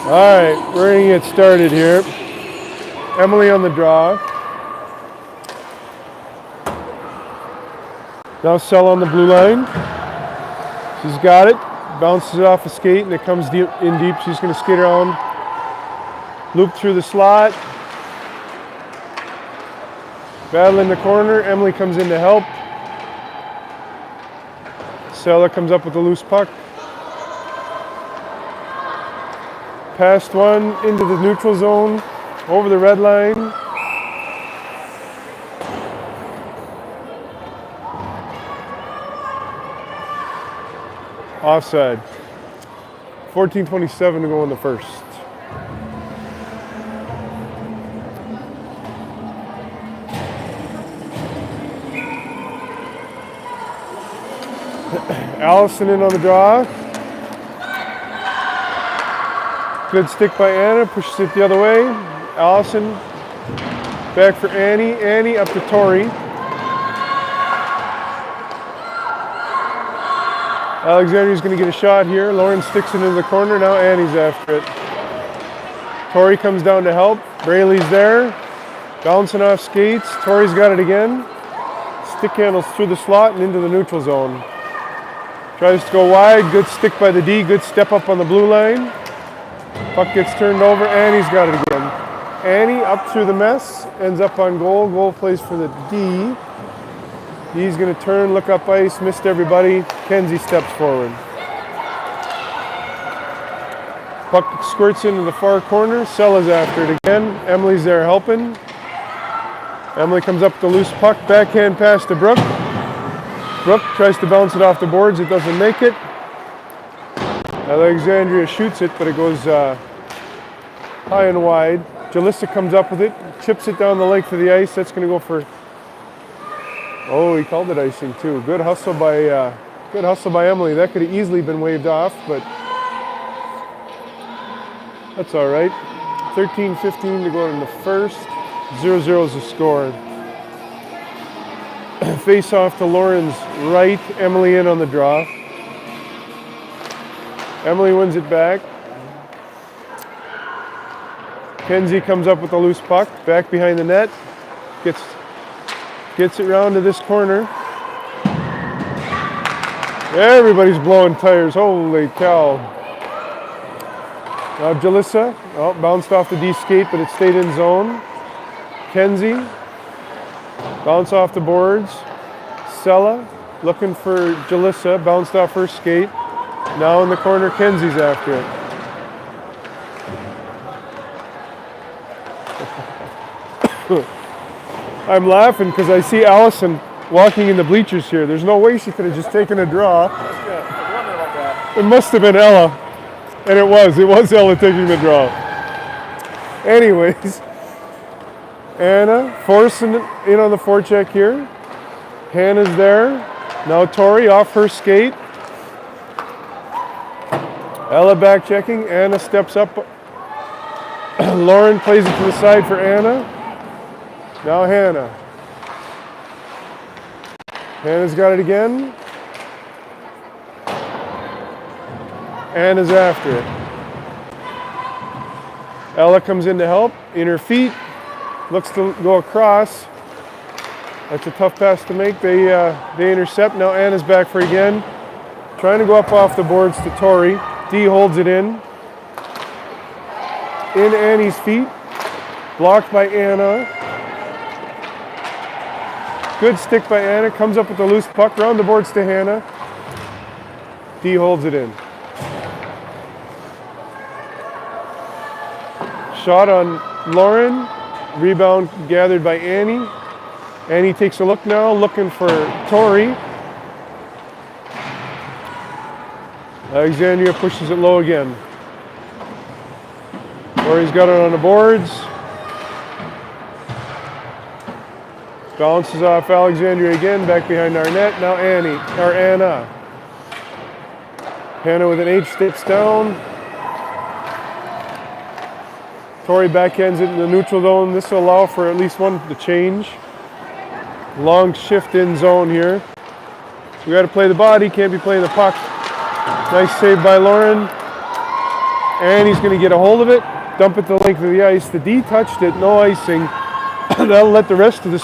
All right, we're gonna get started here. Emily on the draw. Now Sell on the blue line. She's got it. Bounces it off a skate and it comes deep, in deep. She's gonna skate around, loop through the slot. Battle in the corner. Emily comes in to help. Sella comes up with a loose puck. Past one into the neutral zone, over the red line. Offside. 14:27 to go in the first. Allison in on the draw. Good stick by Anna, pushes it the other way. Allison back for Annie. Annie up to Tori. Alexandria's going to get a shot here. Lauren sticks it into the corner. Now Annie's after it. Tori comes down to help. Braley's there. Bouncing off skates. Tori's got it again. Stick handles through the slot and into the neutral zone. Tries to go wide. Good stick by the D. Good step up on the blue line. Puck gets turned over. Annie's got it again. Annie up through the mess. Ends up on goal. Goal plays for the D. He's going to turn, look up ice, missed everybody. Kenzie steps forward. Puck squirts into the far corner. Sella's after it again. Emily's there helping. Emily comes up with the loose puck. Backhand pass to Brooke. Brooke tries to bounce it off the boards. It doesn't make it. Alexandria shoots it, but it goes high and wide. Jalissa comes up with it, chips it down the length of the ice. That's going to go for... Oh, he called it icing too. Good hustle by Emily. That could have easily been waved off, but that's all right. 13:15 to go in the first. 0-0 is the score. Face off to Lauren's right. Emily in on the draw. Emily wins it back. Kenzie comes up with a loose puck. Back behind the net. Gets it round to this corner. Everybody's blowing tires. Holy cow. Now Jalissa. Oh, bounced off the D skate, but it stayed in zone. Kenzie. Bounce off the boards. Sella looking for Jalissa. Bounced off her skate. Now in the corner, Kenzie's after it. I'm laughing because I see Allison walking in the bleachers here. There's no way she could have just taken a draw. It must have been Ella. And it was Ella taking the draw. Anyways, Anna forcing it in on the forecheck here. Hannah's there. Now Tori off her skate. Ella back checking. Anna steps up. Lauren plays it to the side for Anna. Now Hannah. Hannah's got it again. Anna's after it. Ella comes in to help. In her feet. Looks to go across. That's a tough pass to make. They intercept. Now Anna's back for again. Trying to go up off the boards to Tori. D holds it in. In Annie's feet. Blocked by Anna. Good stick by Anna. Comes up with a loose puck. Round the boards to Hannah. D holds it in. Shot on Lauren. Rebound gathered by Annie. Annie takes a look now, looking for Tori. Alexandria pushes it low again. Tori's got it on the boards. Bounces off Alexandria again, back behind our net. Now Anna. Hannah with an H steps down. Tori backhands it in the neutral zone. This will allow for at least one to change. Long shift in zone here. We got to play the body, can't be playing the puck. Nice save by Lauren. And he's going to get a hold of it, dump it the length of the ice. The D touched it, no icing. That'll let the rest of the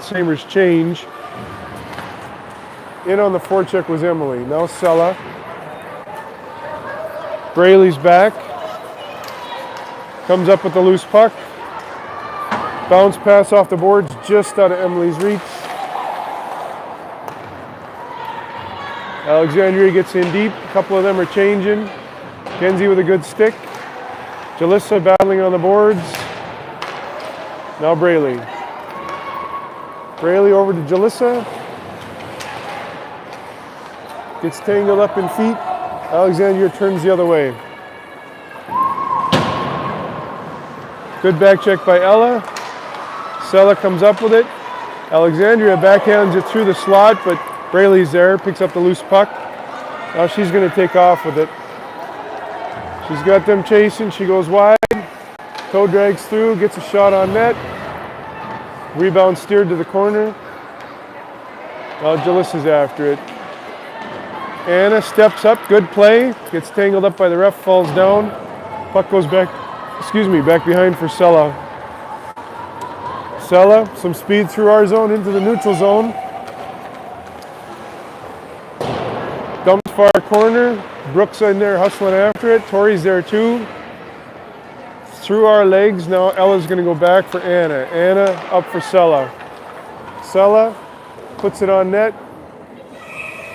Sabres change. In on the forecheck was Emily. Now Sella. Braley's back. Comes up with the loose puck. Bounce pass off the boards just out of Emily's reach. Alexandria gets in deep. A couple of them are changing. Kenzie with a good stick. Jalissa battling on the boards. Now Braley. Braley over to Jalissa. Gets tangled up in feet. Alexandria turns the other way. Good back check by Ella. Sella comes up with it. Alexandria backhands it through the slot, but Braley's there, picks up the loose puck. Now she's going to take off with it. She's got them chasing. She goes wide. Toe drags through, gets a shot on net. Rebound steered to the corner. Now Jalissa's after it. Anna steps up, good play. Gets tangled up by the ref, falls down. Puck goes back behind for Sella. Sella, some speed through our zone into the neutral zone. Dumps far corner. Brooks in there hustling after it. Tori's there too. Through our legs. Now Ella's going to go back for Anna. Anna up for Sella. Sella puts it on net.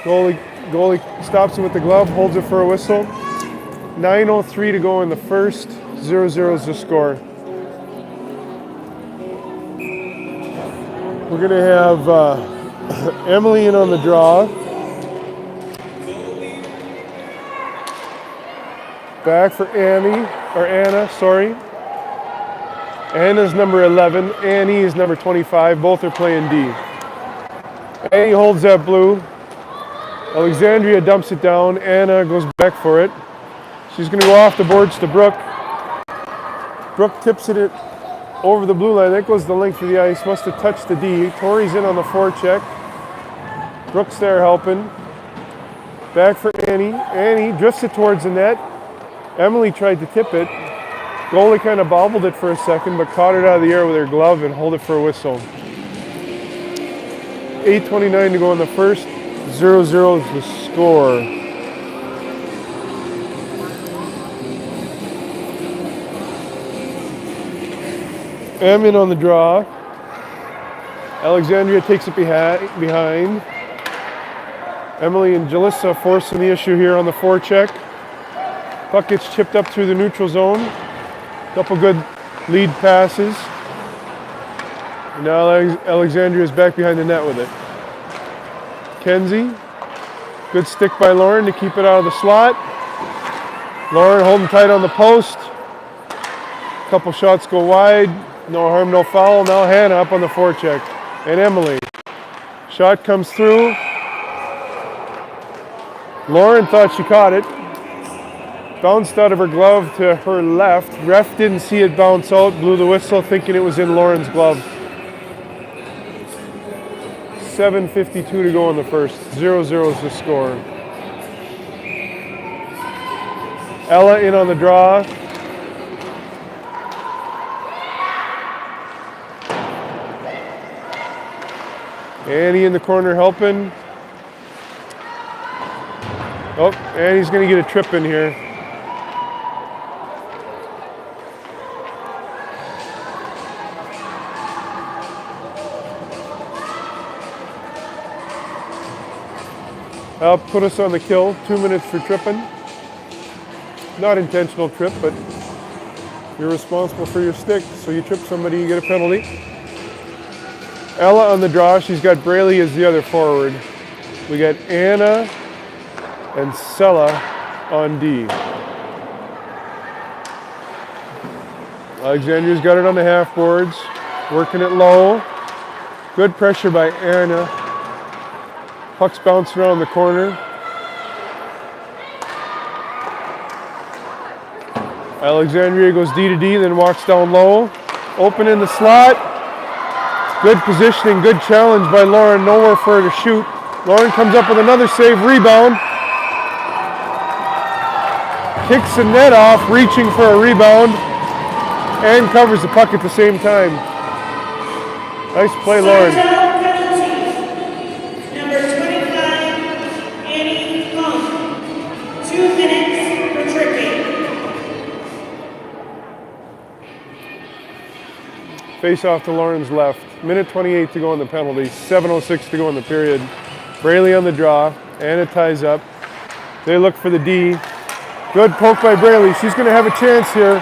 Goalie stops it with the glove, holds it for a whistle. 9:03 to go in the first. 0-0 is the score. We're going to have Emily in on the draw. Back for Anna, sorry. Anna's number 11. Annie is number 25. Both are playing D. Annie holds that blue. Alexandria dumps it down. Anna goes back for it. She's going to go off the boards to Brooke. Brooke tips it over the blue line. That goes the length of the ice. Must have touched the D. Tori's in on the forecheck. Brooke's there helping. Back for Annie. Annie drifts it towards the net. Emily tried to tip it. Goalie kind of bobbled it for a second, but caught it out of the air with her glove and hold it for a whistle. 8:29 to go in the first. 0-0 is the score. Em in on the draw. Alexandria takes it behind. Emily and Jalissa forcing the issue here on the forecheck. Puck gets chipped up through the neutral zone. Couple good lead passes. And now Alexandria is back behind the net with it. Kenzie. Good stick by Lauren to keep it out of the slot. Lauren holding tight on the post. Couple shots go wide. No harm, no foul. Now Hannah up on the forecheck. And Emily. Shot comes through. Lauren thought she caught it. Bounced out of her glove to her left. Ref didn't see it bounce out. Blew the whistle thinking it was in Lauren's glove. 7:52 to go in the first. 0-0 is the score. Ella in on the draw. Annie in the corner helping. Oh, Annie's going to get a trip in here. Put us on the kill. 2 minutes for tripping. Not intentional trip, but you're responsible for your stick. So you trip somebody, you get a penalty. Ella on the draw. She's got Braley as the other forward. We got Anna and Sella on D. Alexandria's got it on the half boards. Working it low. Good pressure by Anna. Puck's bouncing around the corner. Alexandria goes D to D, then walks down low. Open in the slot. Good positioning, good challenge by Lauren. Nowhere for her to shoot. Lauren comes up with another save, rebound. kicks the net off, reaching for a rebound, and covers the puck at the same time. Nice play, Lauren. Number 25, Annie Funk. 2 minutes for tripping. Face off to Lauren's left. Minute 28 to go on the penalty. 7:06 to go in the period. Braley on the draw. Anna ties up. They look for the D. Good poke by Braley. She's going to have a chance here.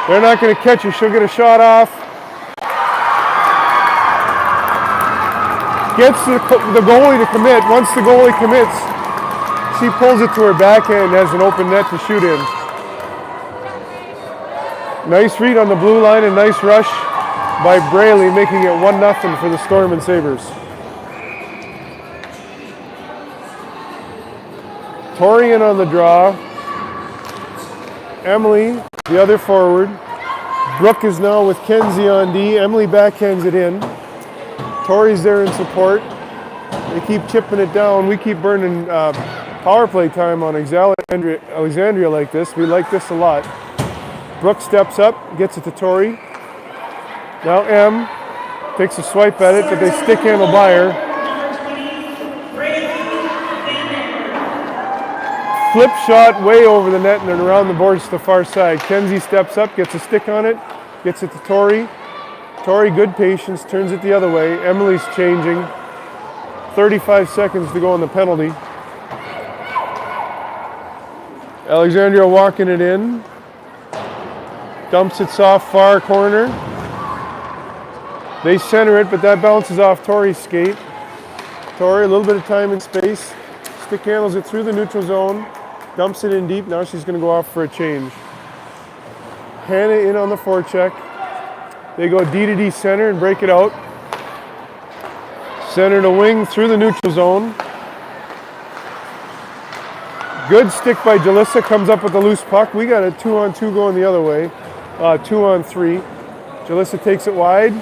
They're not going to catch her. She'll get a shot off. Gets the goalie to commit. Once the goalie commits, she pulls it to her backhand and has an open net to shoot in. Nice read on the blue line and nice rush by Braley, making it 1-0 for the Storm and Sabres. Tori in on the draw. Emily, the other forward. Brooke is now with Kenzie on D. Emily backhands it in. Tori's there in support. They keep chipping it down. We keep burning power play time on Alexandria like this. We like this a lot. Brooke steps up, gets it to Tori. Now M takes a swipe at it, but they stick handle by her. Flip shot way over the net and then around the boards to the far side. Kenzie steps up, gets a stick on it, gets it to Tori. Tori, good patience, turns it the other way. Emily's changing. 35 seconds to go on the penalty. Alexandria walking it in. Dumps it soft far corner. They center it, but that bounces off Tori's skate. Tori, a little bit of time and space. Stick handles it through the neutral zone. Dumps it in deep. Now she's going to go off for a change. Hannah in on the forecheck. They go D to D center and break it out. Center to wing through the neutral zone. Good stick by Jalissa, comes up with the loose puck. We got a 2-on-2 going the other way. 2-on-3. Jalissa takes it wide.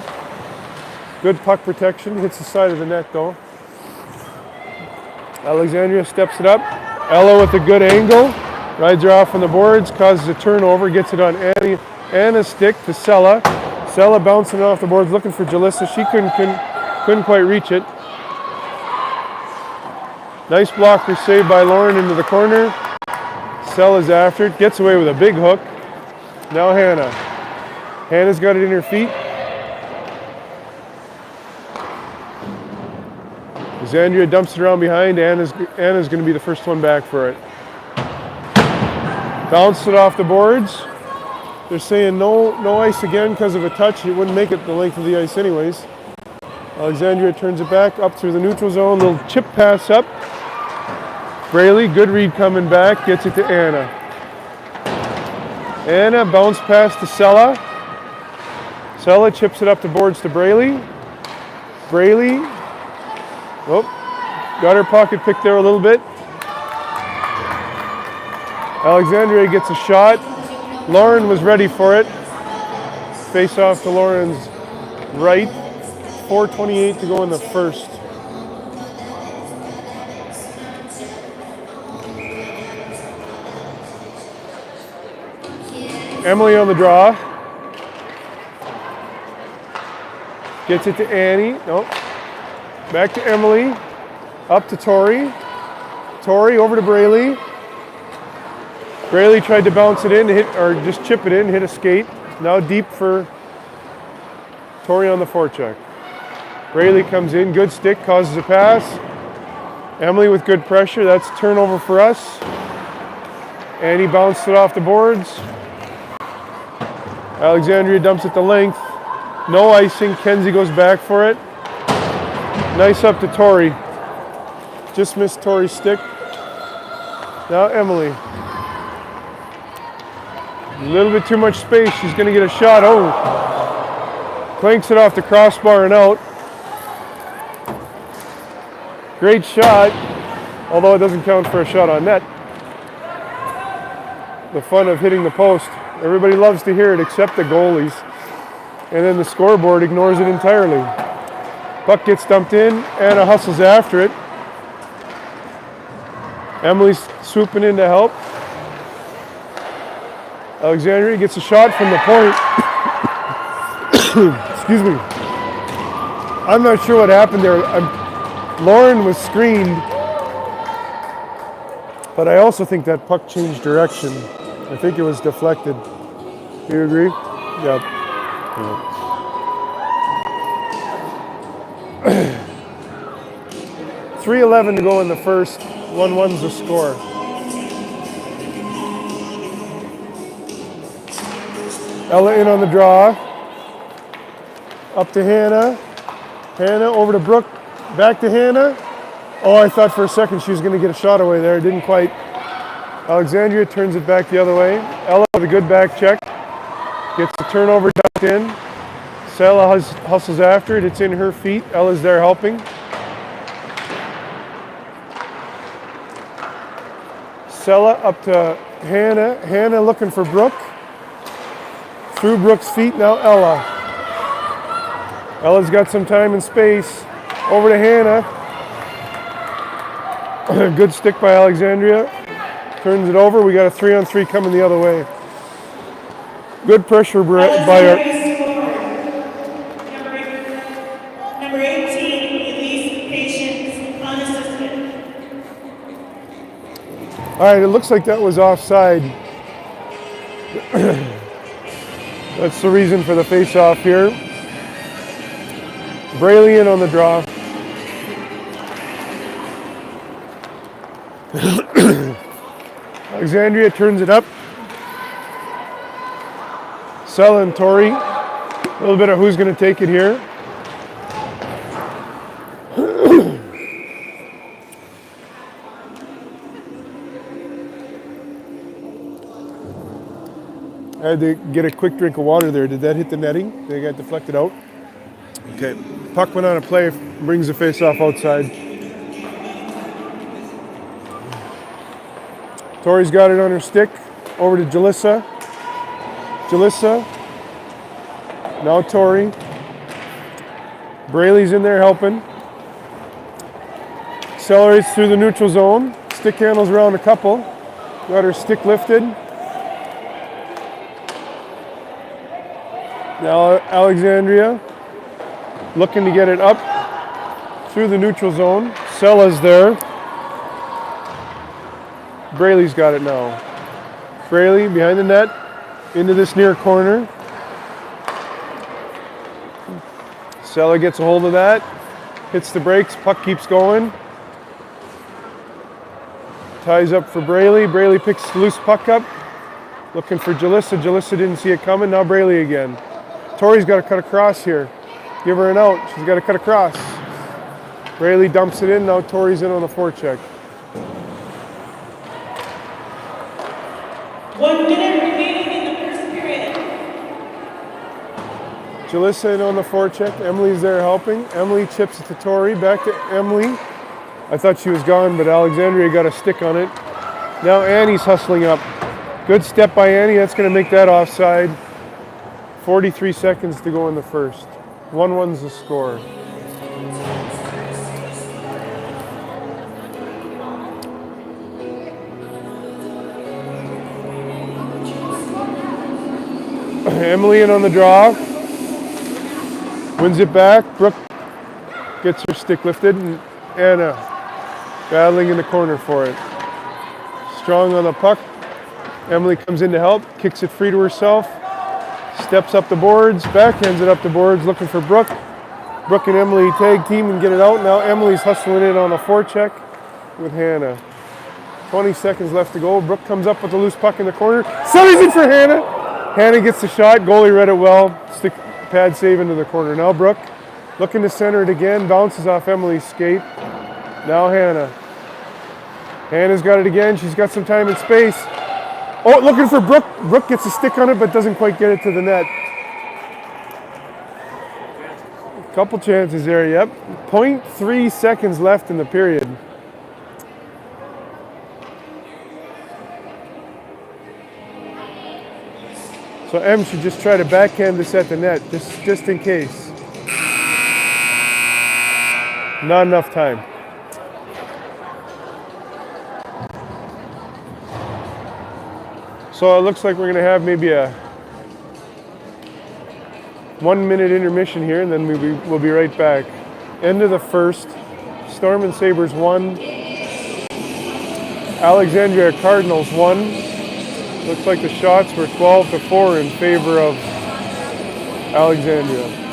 Good puck protection, hits the side of the net though. Alexandria steps it up. Ella with a good angle. Rides her off on the boards, causes a turnover, gets it on Anna's stick to Sella. Sella bouncing off the boards, looking for Jalissa. She couldn't quite reach it. Nice blocker save by Lauren into the corner. Sella's after it, gets away with a big hook. Now Hannah. Hannah's got it in her feet. Alexandria dumps it around behind. Anna's going to be the first one back for it. Bounced it off the boards. They're saying no ice again because of a touch. It wouldn't make it the length of the ice anyways. Alexandria turns it back up through the neutral zone. Little chip pass up. Braley, good read coming back. Gets it to Anna. Anna bounce pass to Sella. Sella chips it up the boards to Braley. Braley. Oh, got her pocket picked there a little bit. Alexandria gets a shot. Lauren was ready for it. Face off to Lauren's right. 4:28 to go in the first. Emily on the draw. Gets it to Annie. Nope. Back to Emily. Up to Tori. Tori over to Braley. Braley tried to bounce it in, or just chip it in, hit a skate. Now deep for Tori on the forecheck. Braley comes in, good stick, causes a pass. Emily with good pressure, that's turnover for us. Annie bounced it off the boards. Alexandria dumps it to length. No icing, Kenzie goes back for it. Nice up to Tori. Just missed Tori's stick. Now Emily. A little bit too much space. She's going to get a shot. Oh. Clanks it off the crossbar and out. Great shot, although it doesn't count for a shot on net. The fun of hitting the post. Everybody loves to hear it except the goalies. And then the scoreboard ignores it entirely. Puck gets dumped in. Anna hustles after it. Emily's swooping in to help. Alexandria gets a shot from the point. Excuse me. I'm not sure what happened there. Lauren was screened, but I also think that puck changed direction. I think it was deflected. Do you agree? Yep. 3:11 to go in the first. 1-1's the score. Ella in on the draw. Up to Hannah. Hannah over to Brooke. Back to Hannah. Oh, I thought for a second she was going to get a shot away there. Didn't quite. Alexandria turns it back the other way. Ella with a good back check. Gets the turnover ducked in. Sela hustles after it. It's in her feet. Ella's there helping. Sela up to Hannah. Hannah looking for Brooke. Through Brooke's feet, now Ella. Ella's got some time and space. Over to Hannah. Good stick by Alexandria. Turns it over. We got a 3-on-3 coming the other way. Good pressure by our... Number 18, Elise Patience, unassisted. All right, it looks like that was offside. That's the reason for the face-off here. Braley in on the draw. Alexandria turns it up. Sela and Tori. A little bit of who's going to take it here. I had to get a quick drink of water there. Did that hit the netting? They got deflected out? Okay. Puck went on a play, brings the face-off outside. Tori's got it on her stick. Over to Jalissa. Jalissa. Now Tori. Braley's in there helping. Accelerates through the neutral zone. Stick handles around a couple. Got her stick lifted. Now Alexandria looking to get it up through the neutral zone. Sela's there. Braley's got it now. Braley behind the net into this near corner. Sela gets a hold of that. Hits the brakes. Puck keeps going. Ties up for Braley. Braley picks the loose puck up. Looking for Jalissa. Jalissa didn't see it coming. Now Braley again. Tori's got to cut across here. Give her an out. She's got to cut across. Braley dumps it in. Now Tori's in on the forecheck. 1 minute remaining in the first period. Jalissa in on the forecheck. Emily's there helping. Emily chips it to Tori. Back to Emily. I thought she was gone, but Alexandria got a stick on it. Now Annie's hustling up. Good step by Annie. That's going to make that offside. 43 seconds to go in the first. 1-1's the score. Emily in on the draw. Wins it back. Brooke gets her stick lifted. And Anna battling in the corner for it. Strong on the puck. Emily comes in to help. Kicks it free to herself. Steps up the boards, backhands it up the boards, looking for Brooke. Brooke and Emily tag team and get it out. Now Emily's hustling in on a forecheck with Hannah. 20 seconds left to go. Brooke comes up with the loose puck in the corner. Sends it for Hannah. Hannah gets the shot. Goalie read it well. Stick pad save into the corner. Now Brooke looking to center it again. Bounces off Emily's skate. Now Hannah. Hannah's got it again. She's got some time and space. Oh, looking for Brooke. Brooke gets a stick on it, but doesn't quite get it to the net. Couple chances there, yep. 0.3 seconds left in the period. So Em should just try to backhand this at the net, just in case. Not enough time. So it looks like we're going to have maybe a 1 minute intermission here, and then we'll be right back. End of the first. Storm and Sabres 1. Alexandria Cardinals 1. Looks like the shots were 12-4 in favor of Alexandria.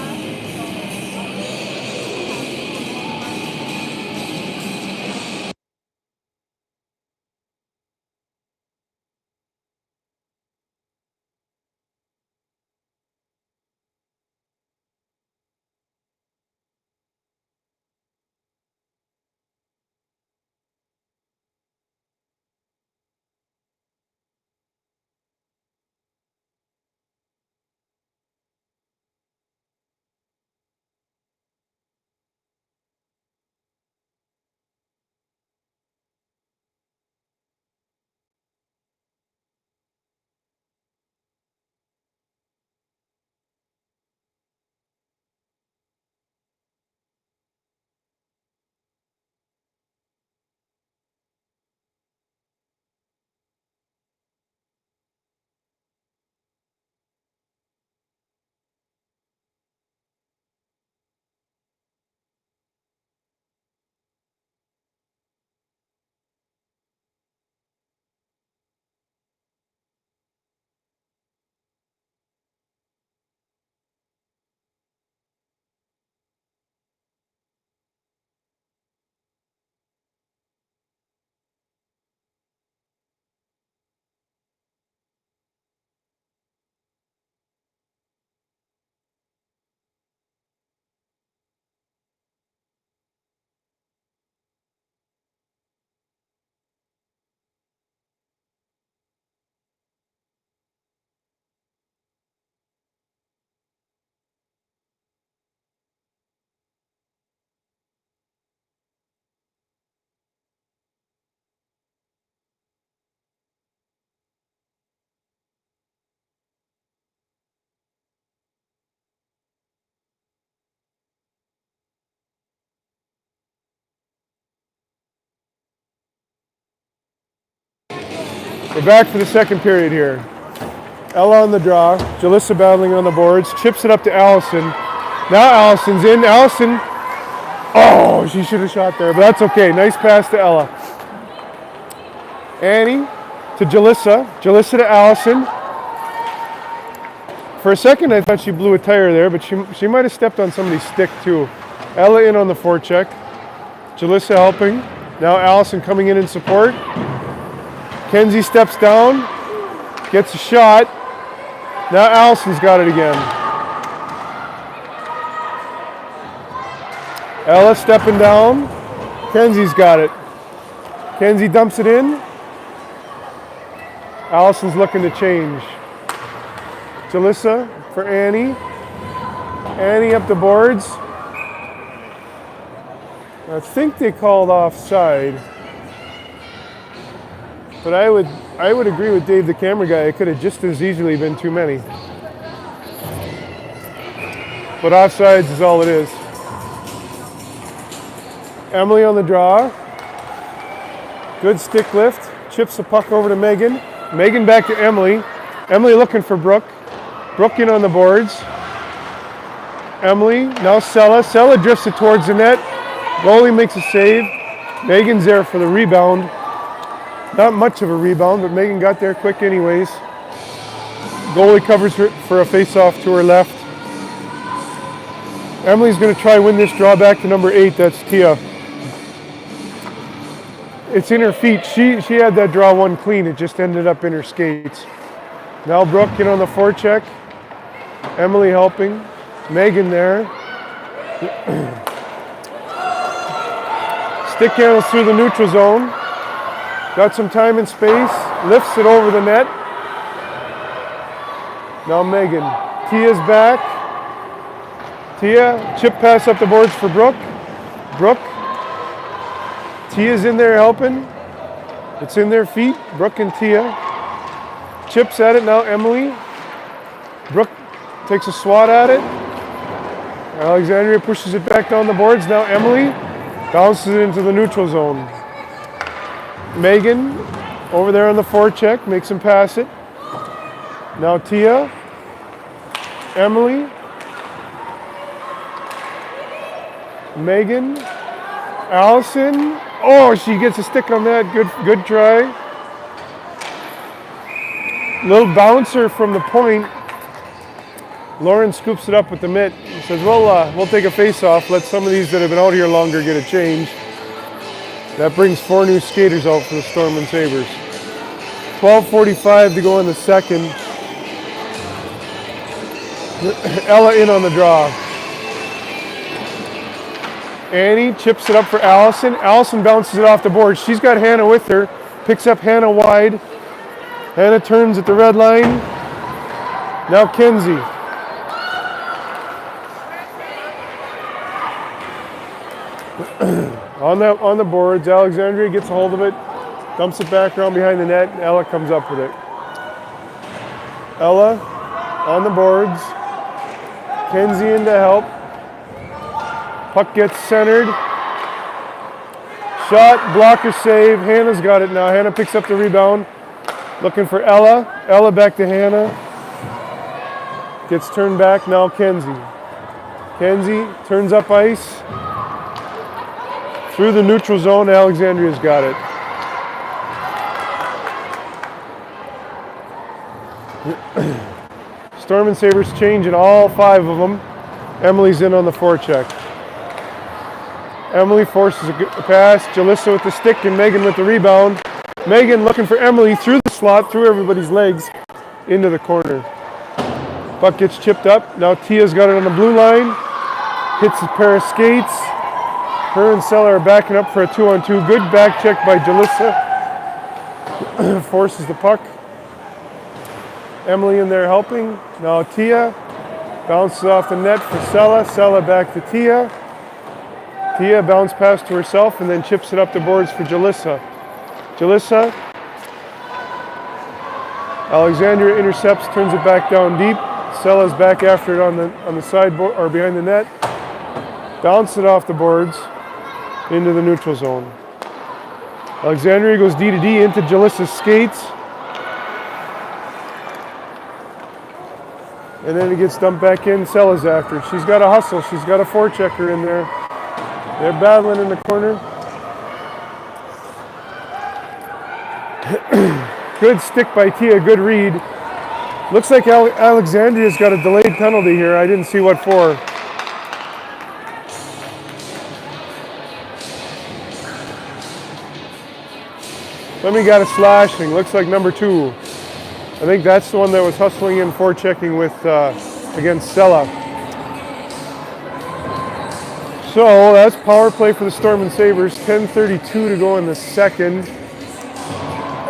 We're back for the second period here. Ella on the draw. Jalissa battling on the boards. Chips it up to Allison. Now Allison's in. Allison. Oh, she should have shot there, but that's okay. Nice pass to Ella. Annie to Jalissa. Jalissa to Allison. For a second, I thought she blew a tire there, but she might have stepped on somebody's stick too. Ella in on the forecheck. Jalissa helping. Now Allison coming in support. Kenzie steps down, gets a shot. Now Allison's got it again. Ella stepping down. Kenzie's got it. Kenzie dumps it in. Allison's looking to change. Jalissa for Annie. Annie up the boards. I think they called offside. But I would agree with Dave, the camera guy. It could have just as easily been too many. But offsides is all it is. Emily on the draw. Good stick lift. Chips the puck over to Megan. Megan back to Emily. Emily looking for Brooke. Brooke in on the boards. Emily, now Sella. Sella drifts it towards the net. Goalie makes a save. Megan's there for the rebound. Not much of a rebound, but Megan got there quick anyways. Goalie covers her for a face-off to her left. Emily's going to try win this draw back to number 8. That's Tia. It's in her feet. She had that draw one clean. It just ended up in her skates. Now Brooke in on the forecheck. Emily helping. Megan there. Stick handles through the neutral zone. Got some time and space. Lifts it over the net. Now Megan. Tia's back. Tia, chip pass up the boards for Brooke. Brooke. Tia's in there helping. It's in their feet. Brooke and Tia. Chips at it now, Emily. Brooke takes a swat at it. Alexandria pushes it back down the boards. Now Emily bounces it into the neutral zone. Megan over there on the forecheck makes him pass it. Now Tia, Emily, Megan, Allison. Oh, she gets a stick on that. Good try. Little bouncer from the point. Lauren scoops it up with the mitt and says, well, we'll take a face-off. Let some of these that have been out here longer get a change. That brings 4 new skaters out for the Storm and Sabres. 12:45 to go in the second. Ella in on the draw. Annie chips it up for Allison. Allison bounces it off the board. She's got Hannah with her. Picks up Hannah wide. Hannah turns at the red line. Now Kenzie. on the boards, Alexandria gets a hold of it, dumps it back around behind the net, and Ella comes up with it. Ella on the boards. Kenzie in to help. Puck gets centered. Shot, blocker save. Hannah's got it now. Hannah picks up the rebound. Looking for Ella. Ella back to Hannah. Gets turned back. Now Kenzie. Kenzie turns up ice. Through the neutral zone, Alexandria's got it. Storm and Sabres changing all 5 of them. Emily's in on the forecheck. Emily forces a pass. Jalissa with the stick and Megan with the rebound. Megan looking for Emily through the slot, through everybody's legs, into the corner. Puck gets chipped up. Now Tia's got it on the blue line. Hits a pair of skates. Her and Sella are backing up for a 2-on-2. Good back check by Jalissa. Forces the puck. Emily in there helping. Now Tia bounces off the net for Sella. Sella back to Tia. Tia bounce pass to herself and then chips it up the boards for Jalissa. Jalissa. Alexandria intercepts, turns it back down deep. Sella's back after it on the sideboard or behind the net. Bounce it off the boards into the neutral zone. Alexandria goes D to D into Jalissa's skates. And then it gets dumped back in. Sella's after. She's got a hustle. She's got a forechecker in there. They're battling in the corner. Good stick by Tia. Good read. Looks like Alexandria's got a delayed penalty here. I didn't see what for. Somebody got a slashing. Looks like number 2. I think that's the one that was hustling in forechecking with against Sella. So that's power play for the Storm and Sabres. 10:32 to go in the second.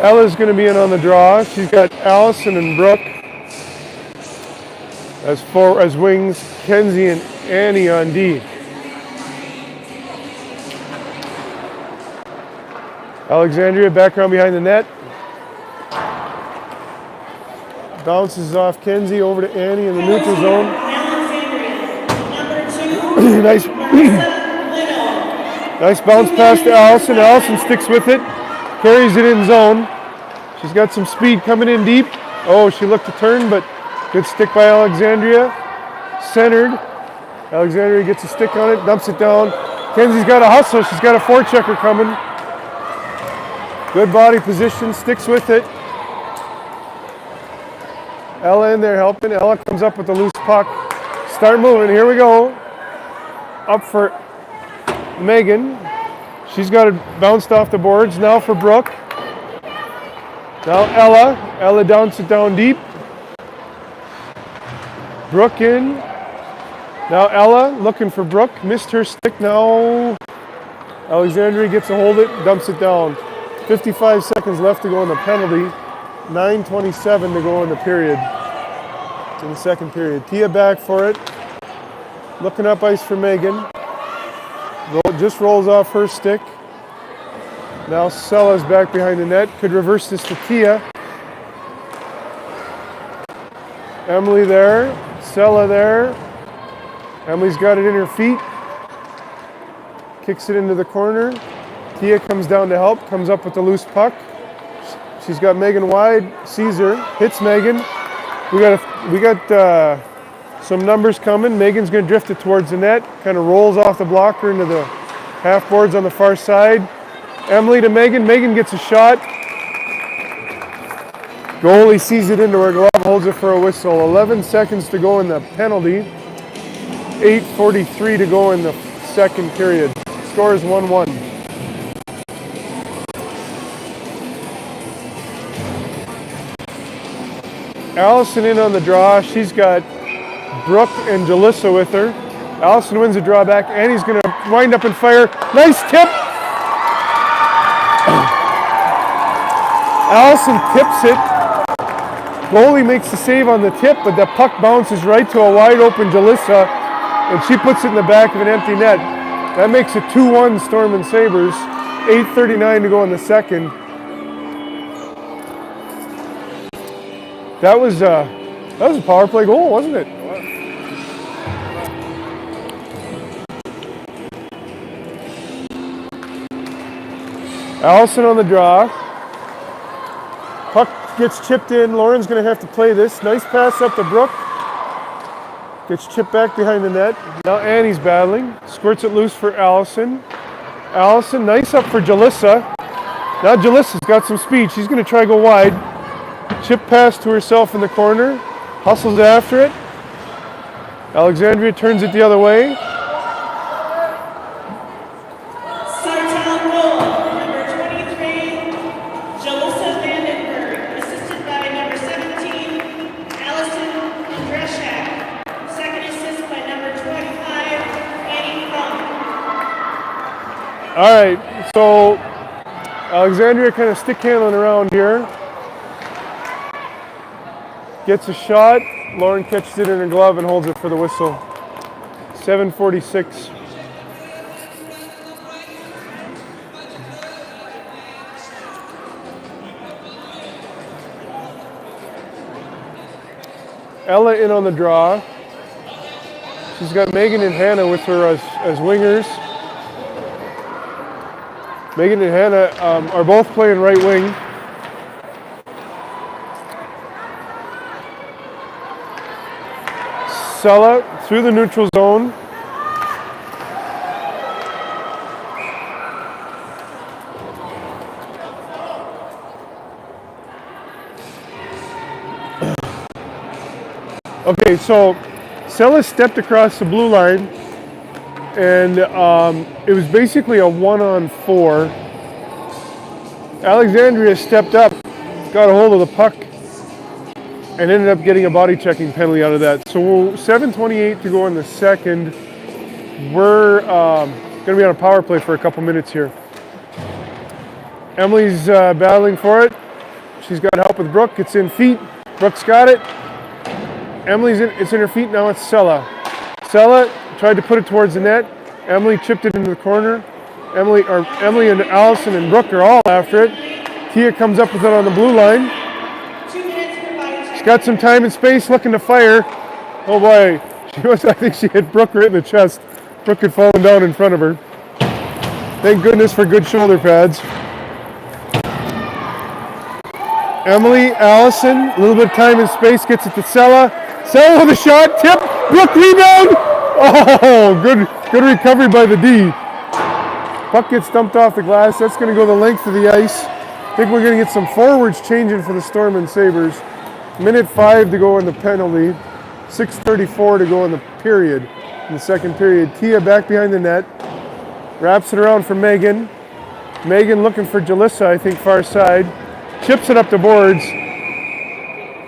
Ella's going to be in on the draw. She's got Allison and Brooke as wings. Kenzie and Annie on D. Alexandria back around behind the net. Bounces off Kenzie over to Annie in the neutral zone. Nice bounce pass to Allison. Allison sticks with it. Carries it in zone. She's got some speed coming in deep. Oh, she looked to turn, but good stick by Alexandria. Centered. Alexandria gets a stick on it, dumps it down. Kenzie's got a hustle. She's got a forechecker coming. Good body position, sticks with it. Ella in there helping. Ella comes up with the loose puck. Start moving. Here we go. Up for Megan. She's got it bounced off the boards. Now for Brooke. Now Ella. Ella downs it down deep. Brooke in. Now Ella looking for Brooke. Missed her stick now. Alexandria gets a hold of it, dumps it down. 55 seconds left to go in the penalty. 9:27 to go in the period. In the second period. Tia back for it. Looking up ice for Megan. Just rolls off her stick. Now Sella's back behind the net. Could reverse this to Tia. Emily there. Sella there. Emily's got it in her feet. Kicks it into the corner. Tia comes down to help. Comes up with the loose puck. She's got Megan wide. Sees her. Hits Megan. We got some numbers coming. Megan's going to drift it towards the net. Kind of rolls off the blocker into the half boards on the far side. Emily to Megan. Megan gets a shot. Goalie sees it into her glove, holds it for a whistle. 11 seconds to go in the penalty. 8:43 to go in the second period. Score is 1-1. Allison in on the draw. She's got Brooke and Jalissa with her. Allison wins the draw back. Annie's going to wind up and fire. Nice tip. Allison tips it. Goalie makes the save on the tip, but the puck bounces right to a wide open Jalissa, and she puts it in the back of an empty net. That makes it 2-1 Storm and Sabres. 8:39 to go in the second. That was a power play goal, wasn't it? Allison on the draw. Puck gets chipped in. Lauren's going to have to play this. Nice pass up to Brooke. Gets chipped back behind the net. Now Annie's battling. Squirts it loose for Allison. Allison, nice up for Jalissa. Now Jalissa's got some speed. She's going to try to go wide. Chip pass to herself in the corner. Hustles after it. Alexandria turns it the other way. Sartell goal, number 23, Jalissa Vandenberg, assisted by number 17, Allison Andreshak. Second assist by number 25, Annie Funk. All right, so Alexandria kind of stick handling around here. Gets a shot. Lauren catches it in her glove and holds it for the whistle. 7:46. Ella in on the draw. She's got Megan and Hannah with her as wingers. Megan and Hannah are both playing right wing. Sella through the neutral zone. Okay, so Sella stepped across the blue line, and it was basically a 1-on-4. Alexandria stepped up, got a hold of the puck, and ended up getting a body checking penalty out of that. So 7:28 to go in the second. We're going to be on a power play for a couple minutes here. Emily's battling for it. She's got help with Brooke. It's in feet. Brooke's got it. It's in her feet. Now it's Sella. Sella tried to put it towards the net. Emily chipped it into the corner. Emily and Allison and Brooke are all after it. Tia comes up with it on the blue line. Got some time and space, looking to fire. Oh boy, I think she hit Brooke right in the chest. Brooke had fallen down in front of her. Thank goodness for good shoulder pads. Emily, Allison, a little bit of time and space, gets it to Sella. Sella with a shot, tip, Brooke rebound. Oh, good recovery by the D. Puck gets dumped off the glass. That's going to go the length of the ice. I think we're going to get some forwards changing for the Storm and Sabres. Minute 5 to go in the penalty. 6:34 to go in the period. In the second period. Tia back behind the net. Wraps it around for Megan. Megan looking for Jalissa, I think, far side. Chips it up the boards.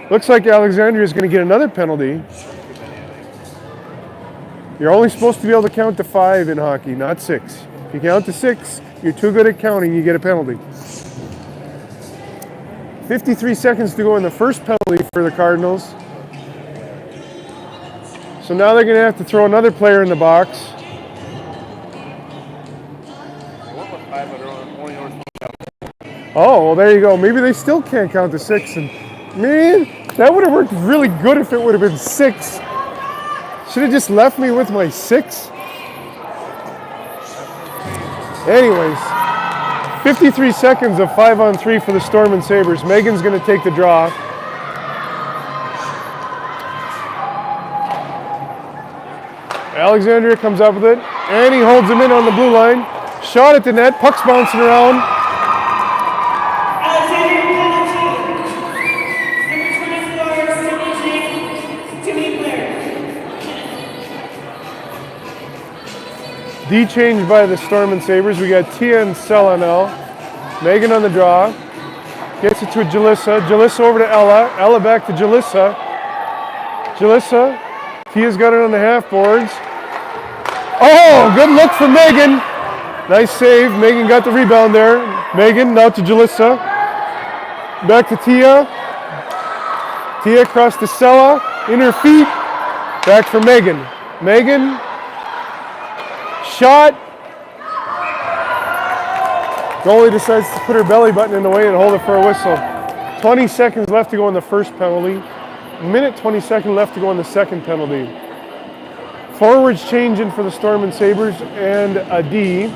Looks like Alexandria is going to get another penalty. You're only supposed to be able to count to 5 in hockey, not 6. If you count to 6, you're too good at counting, you get a penalty. 53 seconds to go in the first penalty for the Cardinals. So now they're going to have to throw another player in the box. Oh, well, there you go. Maybe they still can't count to 6. And man, that would have worked really good if it would have been 6. Should have just left me with my 6. Anyways, 53 seconds of 5-on-3 for the Storm and Sabres. Megan's going to take the draw. Alexandria comes up with it, and he holds him in on the blue line. Shot at the net, puck's bouncing around. Alexandria penalty. Number 24, Timmy Blair. D change by the Storm and Sabres. We got Tia and Sella now. Megan on the draw. Gets it to Jalissa. Jalissa over to Ella. Ella back to Jalissa. Jalissa. Tia's got it on the half boards. Oh, good look for Megan. Nice save. Megan got the rebound there. Megan now to Jalissa. Back to Tia. Tia across to Sella. In her feet. Back for Megan. Megan. Shot. Goalie decides to put her belly button in the way and hold it for a whistle. 20 seconds left to go on the first penalty. Minute 22 left to go on the second penalty. Forwards changing for the Storm and Sabres and a D.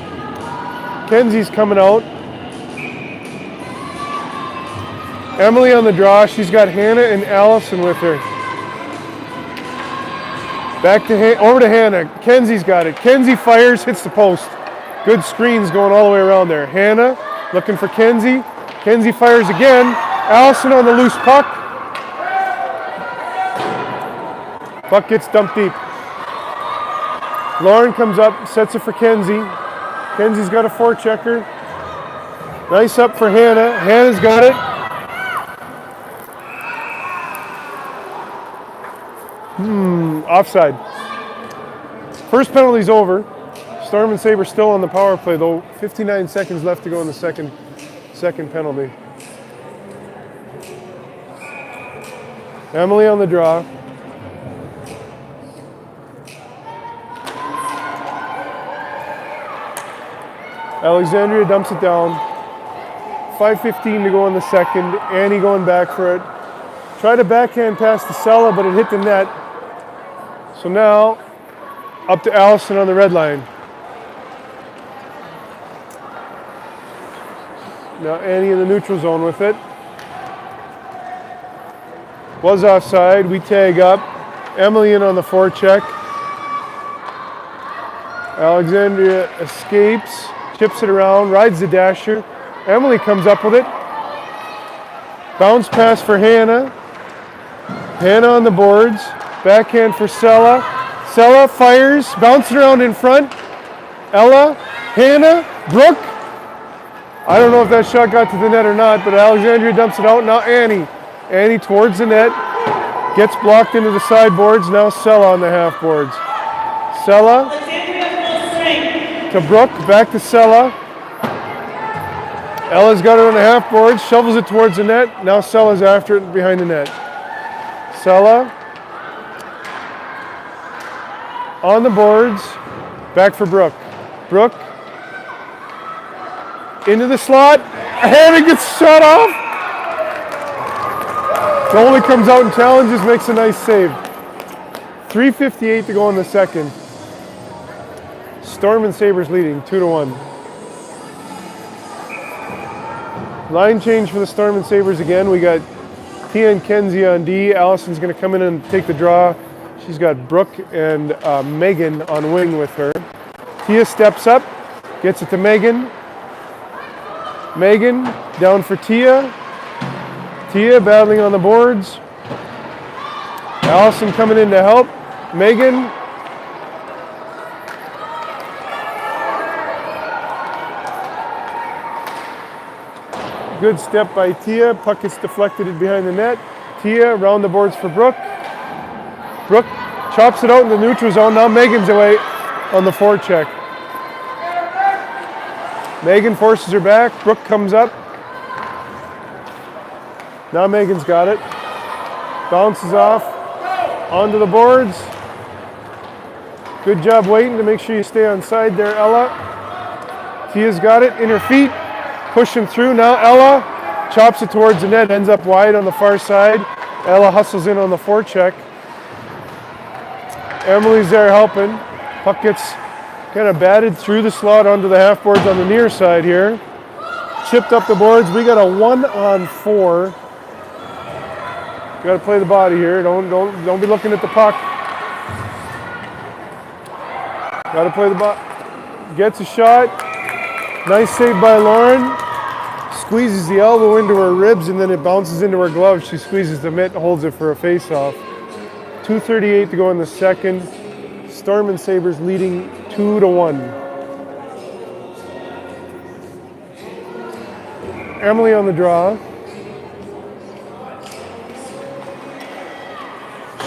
Kenzie's coming out. Emily on the draw. She's got Hannah and Allison with her. Back to over to Hannah. Kenzie's got it. Kenzie fires, hits the post. Good screens going all the way around there. Hannah looking for Kenzie. Kenzie fires again. Allison on the loose puck. Puck gets dumped deep. Lauren comes up, sets it for Kenzie. Kenzie's got a forechecker. Nice up for Hannah. Hannah's got it. Offside. First penalty's over. Storm and Sabres still on the power play though. 59 seconds left to go in the second penalty. Emily on the draw. Alexandria dumps it down. 5:15 to go in the second. Annie going back for it. Tried a backhand pass to Sella, but it hit the net. So now, up to Allison on the red line. Now Annie in the neutral zone with it. Was offside. We tag up. Emily in on the forecheck. Alexandria escapes. Chips it around. Rides the dasher. Emily comes up with it. Bounce pass for Hannah. Hannah on the boards. Backhand for Sella. Sella fires. Bouncing around in front. Ella. Hannah. Brooke. I don't know if that shot got to the net or not, but Alexandria dumps it out. Now Annie. Annie towards the net. Gets blocked into the sideboards. Now Sella on the half boards. Sella to Brooke. Back to Sella. Ella's got it on the half boards. Shovels it towards the net. Now Sella's after it behind the net. Sella on the boards. Back for Brooke. Brooke into the slot. Hannah gets shot off. Goalie comes out and challenges, makes a nice save. 3:58 to go in the second. Storm and Sabres leading 2-1. Line change for the Storm and Sabres again. We got Tia and Kenzie on D. Allison's going to come in and take the draw. She's got Brooke and Megan on wing with her. Tia steps up, gets it to Megan. Megan down for Tia. Tia battling on the boards. Allison coming in to help. Megan. Good step by Tia. Puck gets deflected behind the net. Tia around the boards for Brooke. Brooke chops it out in the neutral zone. Now Megan's away on the forecheck. Megan forces her back. Brooke comes up. Now Megan's got it. Bounces off onto the boards. Good job waiting to make sure you stay on side there, Ella. Tia's got it in her feet. Pushing through. Now Ella chops it towards the net. Ends up wide on the far side. Ella hustles in on the forecheck. Emily's there helping. Puck gets kind of batted through the slot onto the half boards on the near side here. Chipped up the boards. We got a 1-on-4. Got to play the body here. Don't be looking at the puck. Got to play the ball. Gets a shot. Nice save by Lauren. Squeezes the elbow into her ribs and then it bounces into her glove. She squeezes the mitt, holds it for a face-off. 2:38 to go in the second. Storm and Sabres leading 2-1. Emily on the draw.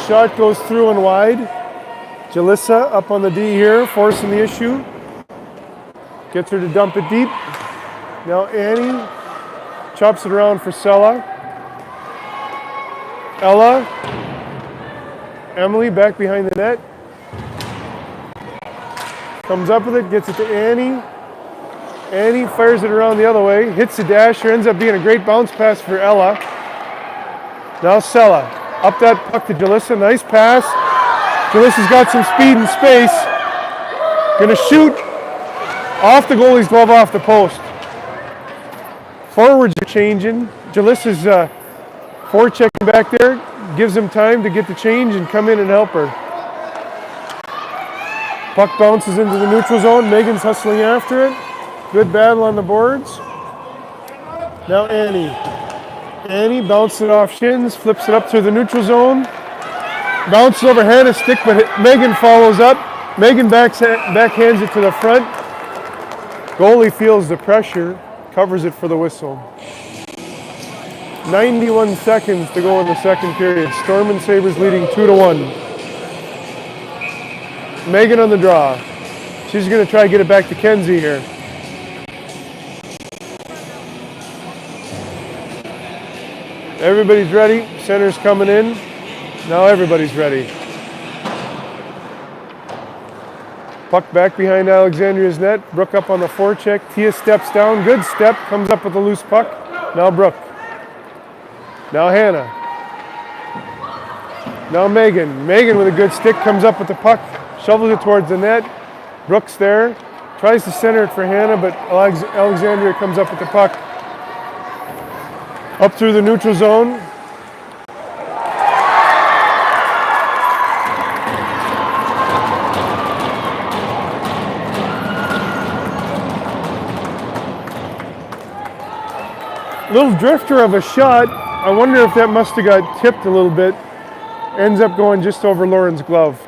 Shot goes through and wide. Jalissa up on the D here, forcing the issue. Gets her to dump it deep. Now Annie chops it around for Sella. Ella. Emily back behind the net. Comes up with it, gets it to Annie. Annie fires it around the other way, hits the dasher, ends up being a great bounce pass for Ella. Now Sella, up that puck to Jalissa, nice pass. Jalissa's got some speed and space. Gonna shoot off the goalie's glove, off the post. Forwards are changing. Jalissa's forechecking back there, gives him time to get the change and come in and help her. Puck bounces into the neutral zone. Megan's hustling after it. Good battle on the boards. Now Annie. Annie bounces it off shins, flips it up through the neutral zone. Bounces over Hannah's stick, but Megan follows up. Megan backhands it to the front. Goalie feels the pressure, covers it for the whistle. 91 seconds to go in the second period. Storm and Sabres leading 2-1. Megan on the draw. She's going to try to get it back to Kenzie here. Everybody's ready. Center's coming in. Now everybody's ready. Puck back behind Alexandria's net. Brooke up on the forecheck. Tia steps down. Good step. Comes up with a loose puck. Now Brooke. Now Hannah. Now Megan. Megan with a good stick comes up with the puck. Shovels it towards the net. Brooks there. Tries to center it for Hannah, but Alexandria comes up with the puck. Up through the neutral zone. Little drifter of a shot. I wonder if that must have got tipped a little bit. Ends up going just over Lauren's glove.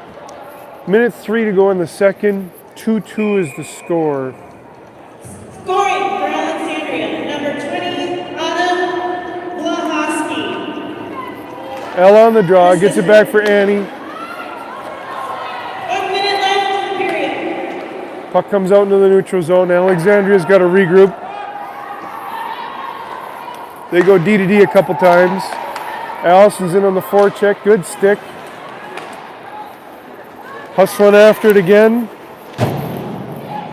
Minute 3 to go in the second. 2-2 is the score. Scoring for Alexandria, number 20, Anna Blahoski. Ella on the draw, gets it back for Annie. 1 minute left in the period. Puck comes out into the neutral zone. Alexandria's got to regroup. They go D to D a couple times. Allison's in on the forecheck, good stick. Hustling after it again.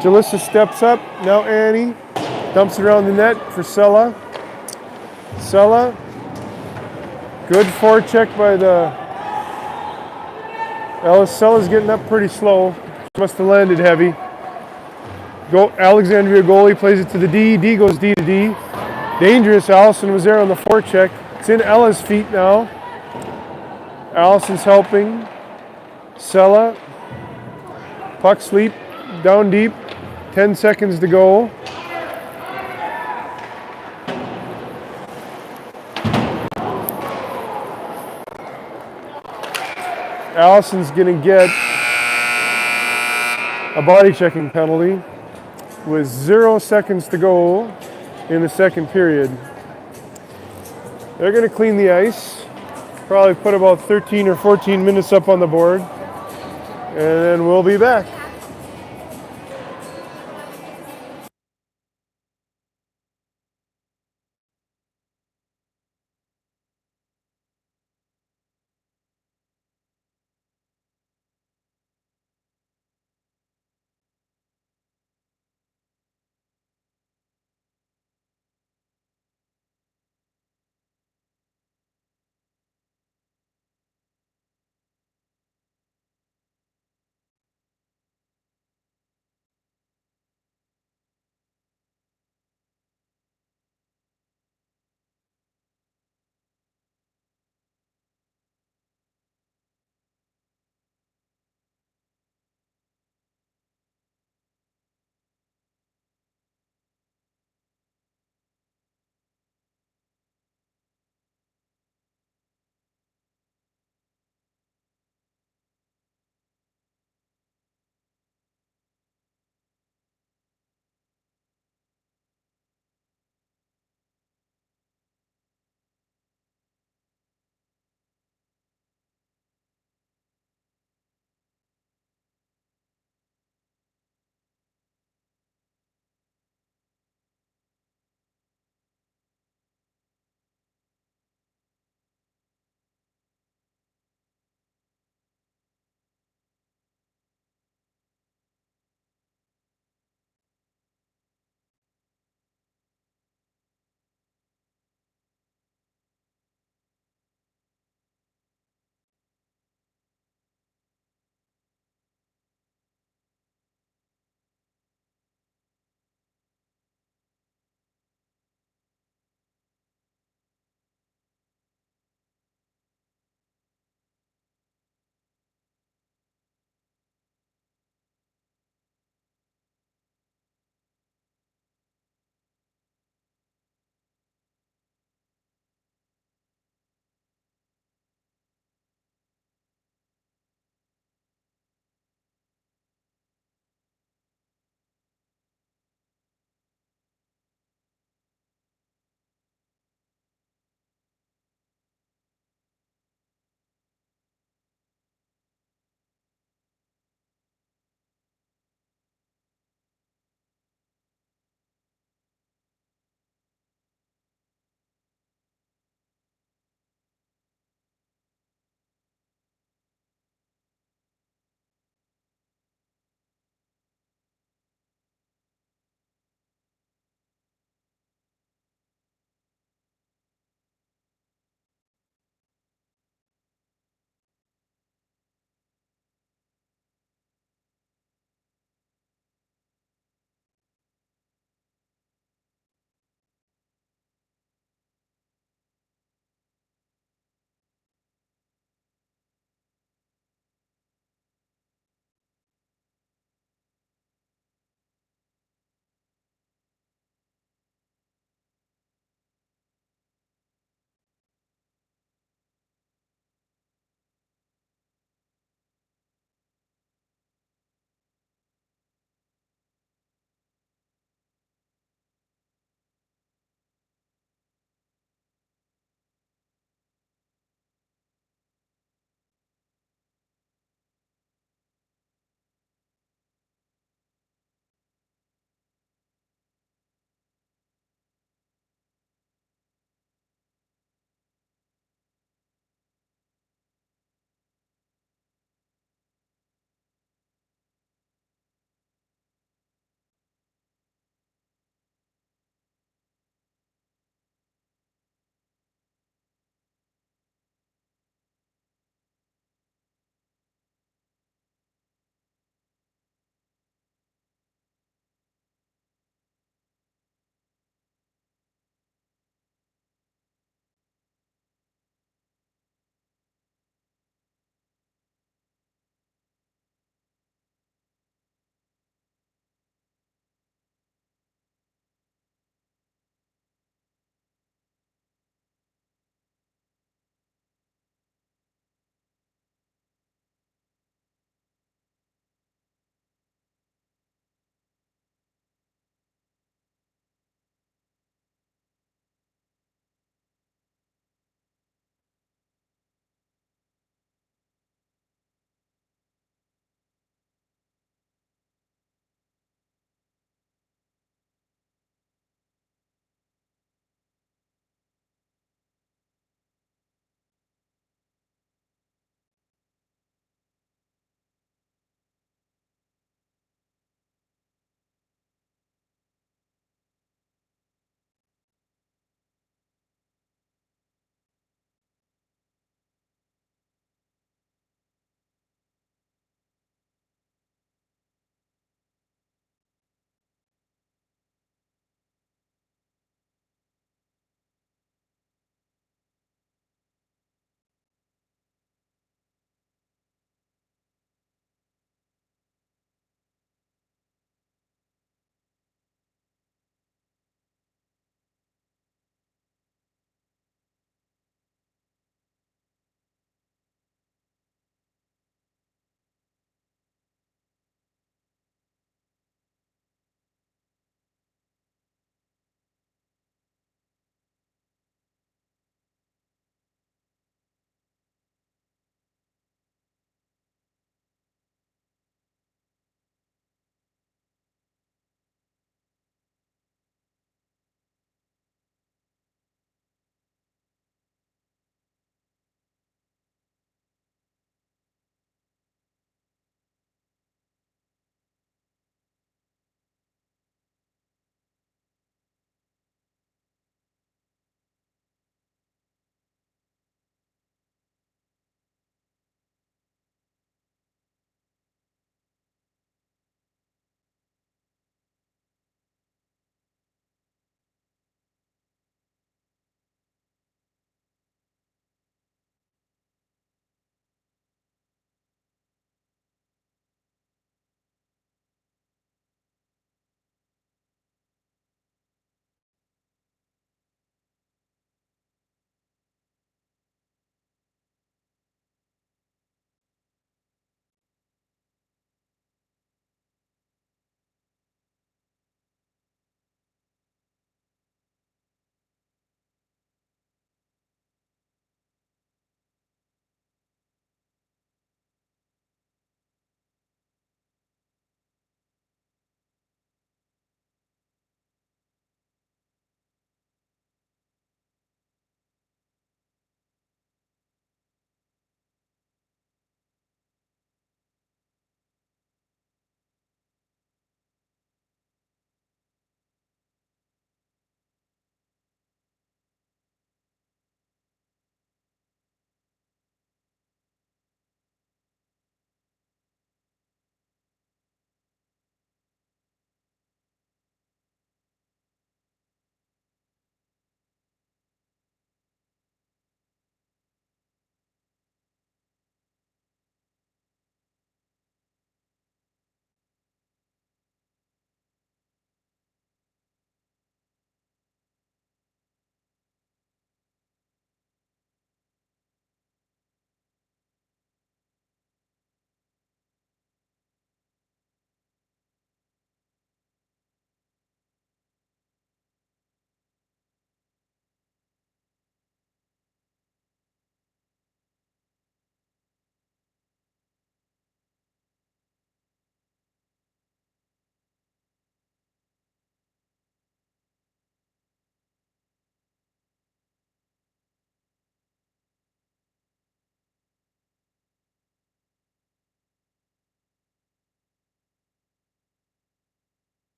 Jalissa steps up, now Annie. Dumps it around the net for Sella. Sella. Good forecheck by the... Sella's getting up pretty slow. Must have landed heavy. Alexandria goalie plays it to the D. D goes D to D. Dangerous. Allison was there on the forecheck. It's in Ella's feet now. Allison's helping. Sella. Puck sleep. Down deep. 10 seconds to go. Allison's going to get a body checking penalty with 0 seconds to go in the second period. They're going to clean the ice, probably put about 13 or 14 minutes up on the board, and then we'll be back.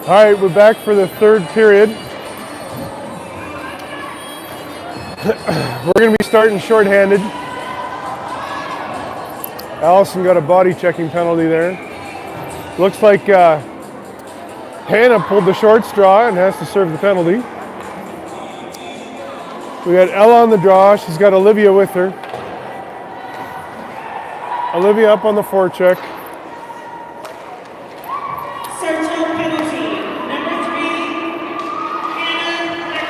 All right, we're back for the third period. We're going to be starting shorthanded. Allison got a body checking penalty there. Looks like Hannah pulled the short straw and has to serve the penalty. We got Ella on the draw. She's got Olivia with her. Olivia up on the forecheck. Sartell penalty. Number 3, Hannah McGrath.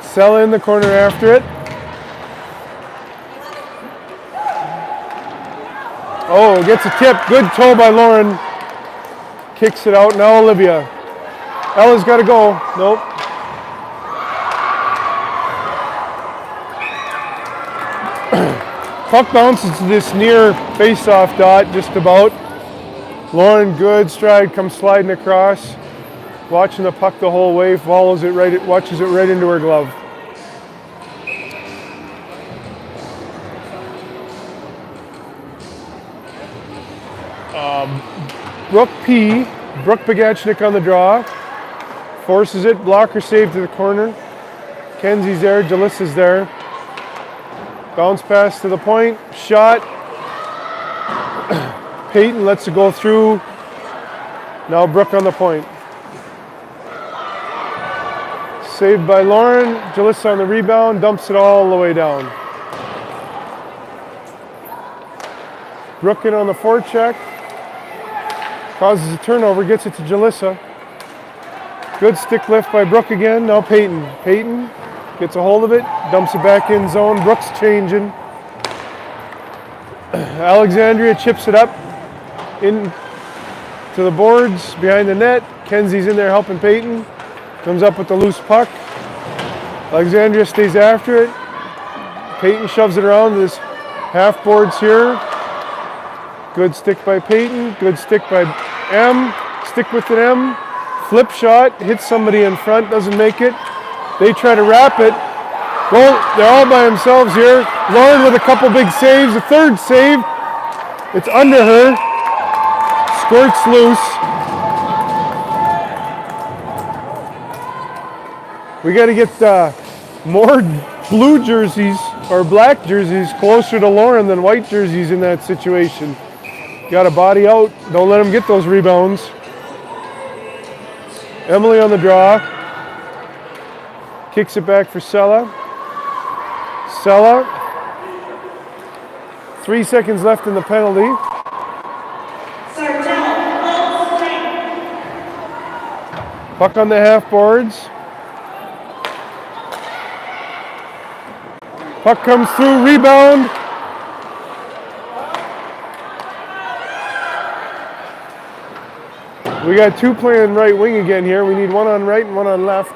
Sella in the corner after it. Oh, gets a tip. Good toe by Lauren. Kicks it out. Now Olivia. Ella's got to go. Nope. Puck bounces to this near face-off dot, just about. Lauren, good stride, comes sliding across. Watching the puck the whole way, follows it right, watches it right into her glove. Brooke P. Brooke Bagachnik on the draw. Forces it, blocker save to the corner. Kenzie's there, Jalissa's there. Bounce pass to the point, shot. Peyton lets it go through. Now Brooke on the point. Saved by Lauren. Jalissa on the rebound, dumps it all the way down. Brooke in on the forecheck. Causes a turnover, gets it to Jalissa. Good stick lift by Brooke again. Now Peyton. Peyton gets a hold of it, dumps it back in zone. Brooks changing. Alexandria chips it up in to the boards behind the net. Kenzie's in there helping Peyton. Comes up with the loose puck. Alexandria stays after it. Peyton shoves it around to this half boards here. Good stick by Peyton. Good stick by M. Stick with an M. Flip shot. Hits somebody in front. Doesn't make it. They try to wrap it. Well, they're all by themselves here. Lauren with a couple big saves. A third save. It's under her. Squirts loose. We got to get more blue jerseys or black jerseys closer to Lauren than white jerseys in that situation. Got a body out. Don't let them get those rebounds. Emily on the draw. Kicks it back for Sella. Sella. 3 seconds left in the penalty. Sartell-St. Puck on the half boards. Puck comes through, rebound. We got two playing right wing again here. We need one on right and one on left.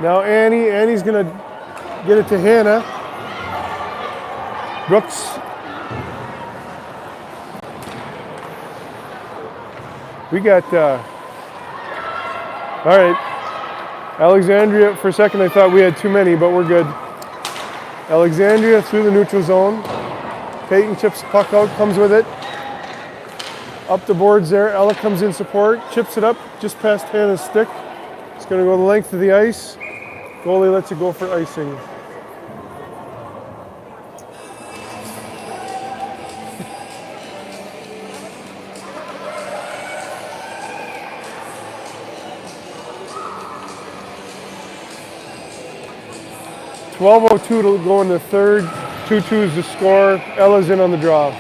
Now Annie's gonna get it to Hannah. Brooks. We got, all right. Alexandria, for a second I thought we had too many, but we're good. Alexandria through the neutral zone. Peyton chips the puck out, comes with it. Up the boards there. Ella comes in support, chips it up just past Hannah's stick. It's going to go the length of the ice. Goalie lets it go for icing. .12:02 to go in the third. 2-2 is the score. Ella's in on the draw.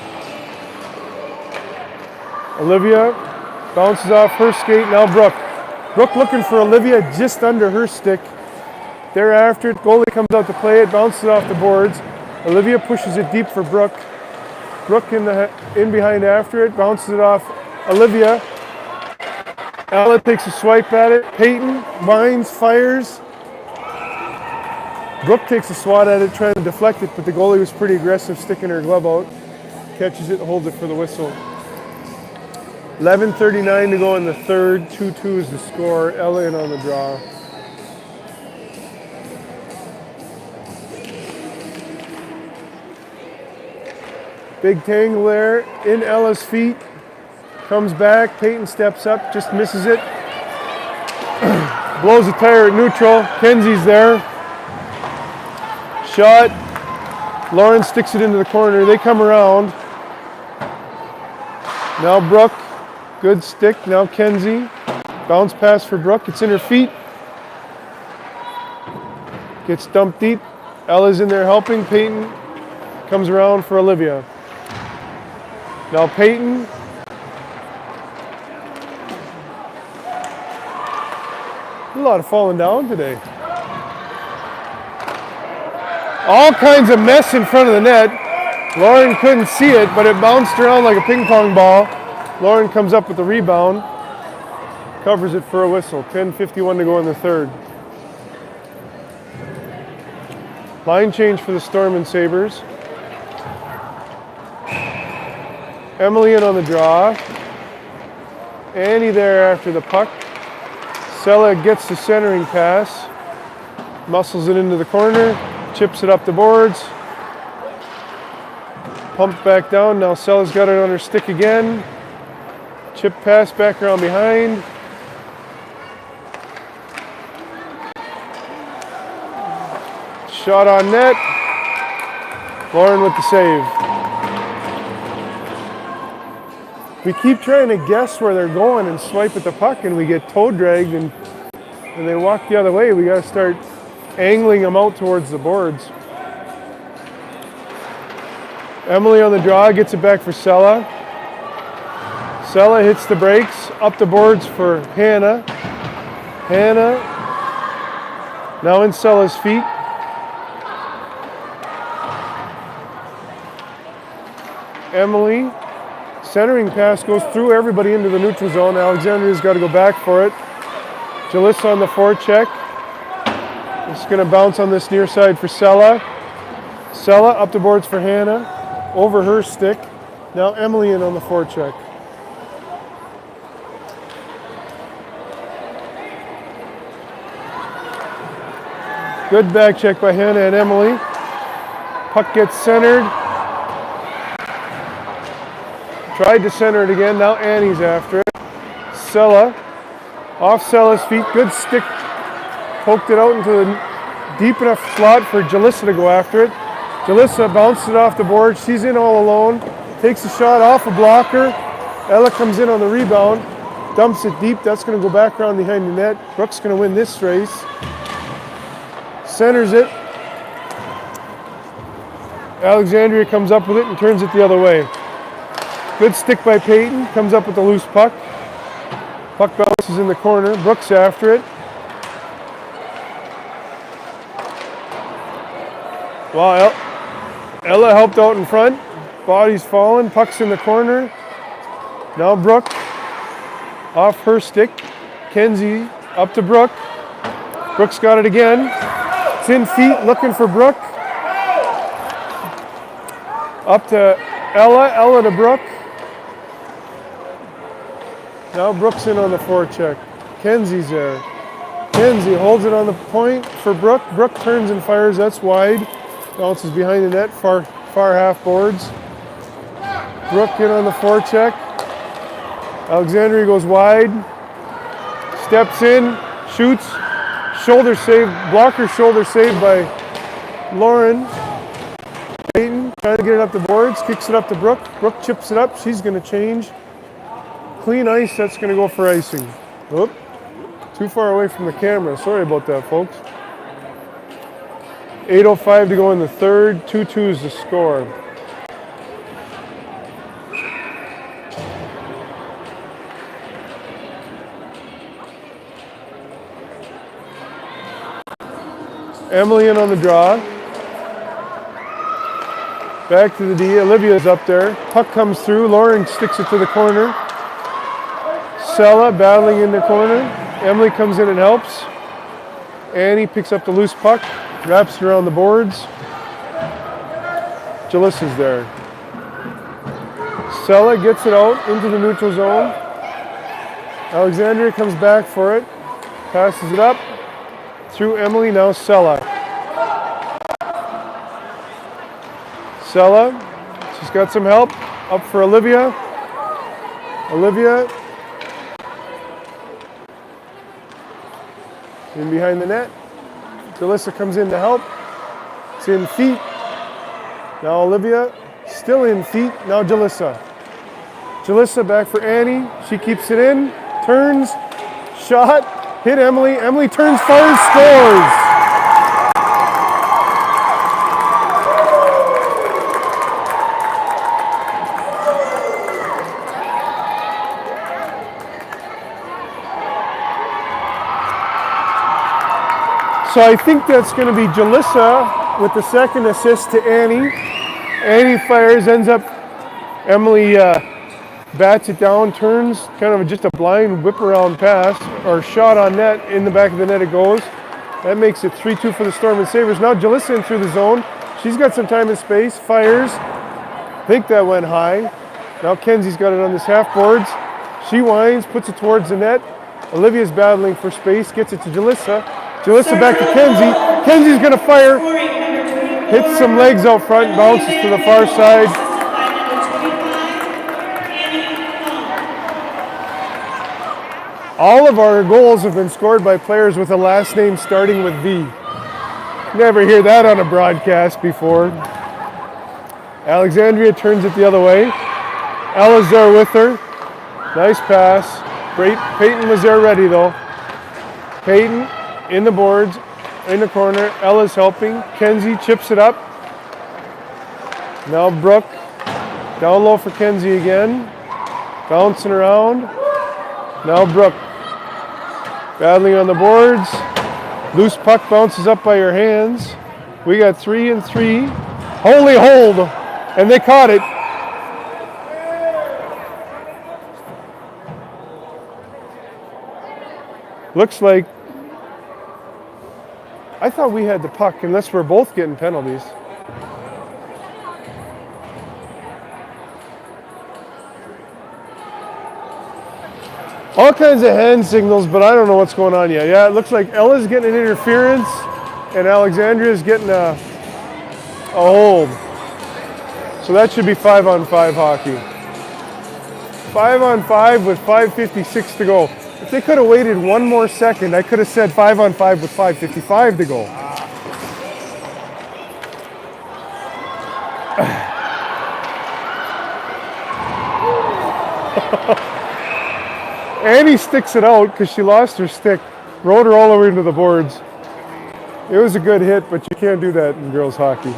Olivia bounces off her skate. Now Brooke. Brooke looking for Olivia just under her stick. Thereafter, goalie comes out to play it, bounces off the boards. Olivia pushes it deep for Brooke. Brooke in behind after it, bounces it off Olivia. Ella takes a swipe at it. Peyton winds, fires. Brooke takes a swat at it, trying to deflect it, but the goalie was pretty aggressive, sticking her glove out. Catches it, holds it for the whistle. 11:39 to go in the third. 2-2 is the score. Ella in on the draw. Big tangle there in Ella's feet. Comes back. Peyton steps up, just misses it. Blows a tire at neutral. Kenzie's there. Shot. Lauren sticks it into the corner. They come around. Now Brooke. Good stick. Now Kenzie. Bounce pass for Brooke. It's in her feet. Gets dumped deep. Ella's in there helping. Peyton comes around for Olivia. Now Peyton. A lot of falling down today. All kinds of mess in front of the net. Lauren couldn't see it, but it bounced around like a ping pong ball. Lauren comes up with the rebound. Covers it for a whistle. 10:51 to go in the third. Line change for the Storm and Sabres. Emily in on the draw. Annie there after the puck. Sella gets the centering pass. Muscles it into the corner. Chips it up the boards. Pumped back down. Now Sella's got it on her stick again. Chip pass back around behind. Shot on net. Lauren with the save. We keep trying to guess where they're going and swipe at the puck, and we get toe dragged and they walk the other way. We got to start angling them out towards the boards. Emily on the draw, gets it back for Sella. Sella hits the brakes, up the boards for Hannah. Hannah now in Sella's feet. Emily, centering pass goes through everybody into the neutral zone. Alexandria's got to go back for it. Jalissa on the forecheck. It's going to bounce on this near side for Sella. Sella up the boards for Hannah. Over her stick. Now Emily in on the forecheck. Good back check by Hannah and Emily. Puck gets centered. Tried to center it again. Now Annie's after it. Sella. Off Sella's feet. Good stick. Poked it out into the deep enough slot for Jalissa to go after it. Jalissa bounced it off the board. She's in all alone. Takes a shot off a blocker. Ella comes in on the rebound. Dumps it deep. That's going to go back around behind the net. Brooke's going to win this race. Centers it. Alexandria comes up with it and turns it the other way. Good stick by Peyton. Comes up with the loose puck. Puck bounces in the corner. Brooks after it. Wow, Ella helped out in front. Body's falling. Puck's in the corner. Now Brooke. Off her stick. Kenzie up to Brooke. Brooke's got it again. It's in feet looking for Brooke. Up to Ella. Ella to Brooke. Now Brooke's in on the forecheck. Kenzie's there. Kenzie holds it on the point for Brooke. Brooke turns and fires. That's wide. Bounces behind the net, far half boards. Brooke in on the forecheck. Alexandria goes wide. Steps in, shoots. Shoulder save, blocker shoulder save by Lauren. Peyton trying to get it up the boards, kicks it up to Brooke. Brooke chips it up. She's going to change. Clean ice, that's going to go for icing. Whoop. Too far away from the camera. Sorry about that, folks. 8:05 to go in the third. 2-2 is the score. Emily in on the draw. Back to the D. Olivia's up there. Puck comes through. Lauren sticks it to the corner. Sella battling in the corner. Emily comes in and helps. Annie picks up the loose puck. Wraps it around the boards. Jalissa's there. Sella gets it out into the neutral zone. Alexandria comes back for it. Passes it up. Through Emily, now Sella. Sella She's got some help. Up for Olivia. Olivia. In behind the net. Jalissa comes in to help. It's in feet. Now Olivia. Still in feet. Now Jalissa. Jalissa back for Annie. She keeps it in. Turns. Shot. Hit Emily. Emily turns, fires, scores. So I think that's going to be Jalissa with the second assist to Annie. Annie fires, ends up, Emily bats it down, turns, kind of just a blind whip around pass, or shot on net, in the back of the net it goes. That makes it 3-2 for the Storm and Sabres. Now Jalissa in through the zone. She's got some time and space, fires. I think that went high. Now Kenzie's got it on this half boards. She winds, puts it towards the net. Olivia's battling for space, gets it to Jalissa. Jalissa back to Kenzie. Kenzie's going to fire. Hits some legs out front, bounces to the far side. All of our goals have been scored by players with a last name starting with V. Never hear that on a broadcast before. Alexandria turns it the other way. Ella's there with her. Nice pass. Great. Peyton was there ready though. Peyton in the boards, in the corner. Ella's helping. Kenzie chips it up. Now Brooke. Down low for Kenzie again. Bouncing around. Now Brooke. Battling on the boards. Loose puck bounces up by her hands. We got 3-3. Holy hold. And they caught it. Looks like, I thought we had the puck unless we're both getting penalties. All kinds of hand signals, but I don't know what's going on yet. Yeah, it looks like Ella's getting an interference and Alexandria's getting a hold. So that should be 5-on-5 hockey. 5-on-5 with 5:56 to go. If they could have waited one more second, I could have said 5-on-5 with 5:55 to go. Annie sticks it out because she lost her stick, rode her all the way into the boards. It was a good hit, but you can't do that in girls hockey.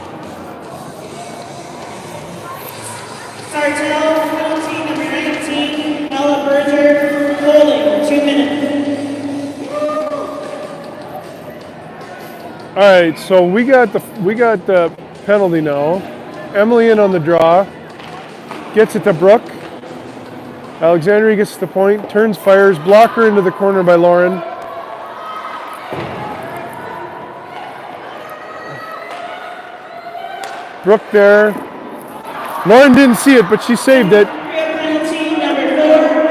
Sartell, penalty number 19, Ella Berger, holding, 2 minutes. All right, so we got the penalty now. Emily in on the draw, gets it to Brooke. Alexandria gets to the point, turns, fires, blocker into the corner by Lauren. Brooke there. Lauren didn't see it, but she saved it. Penalty number 4,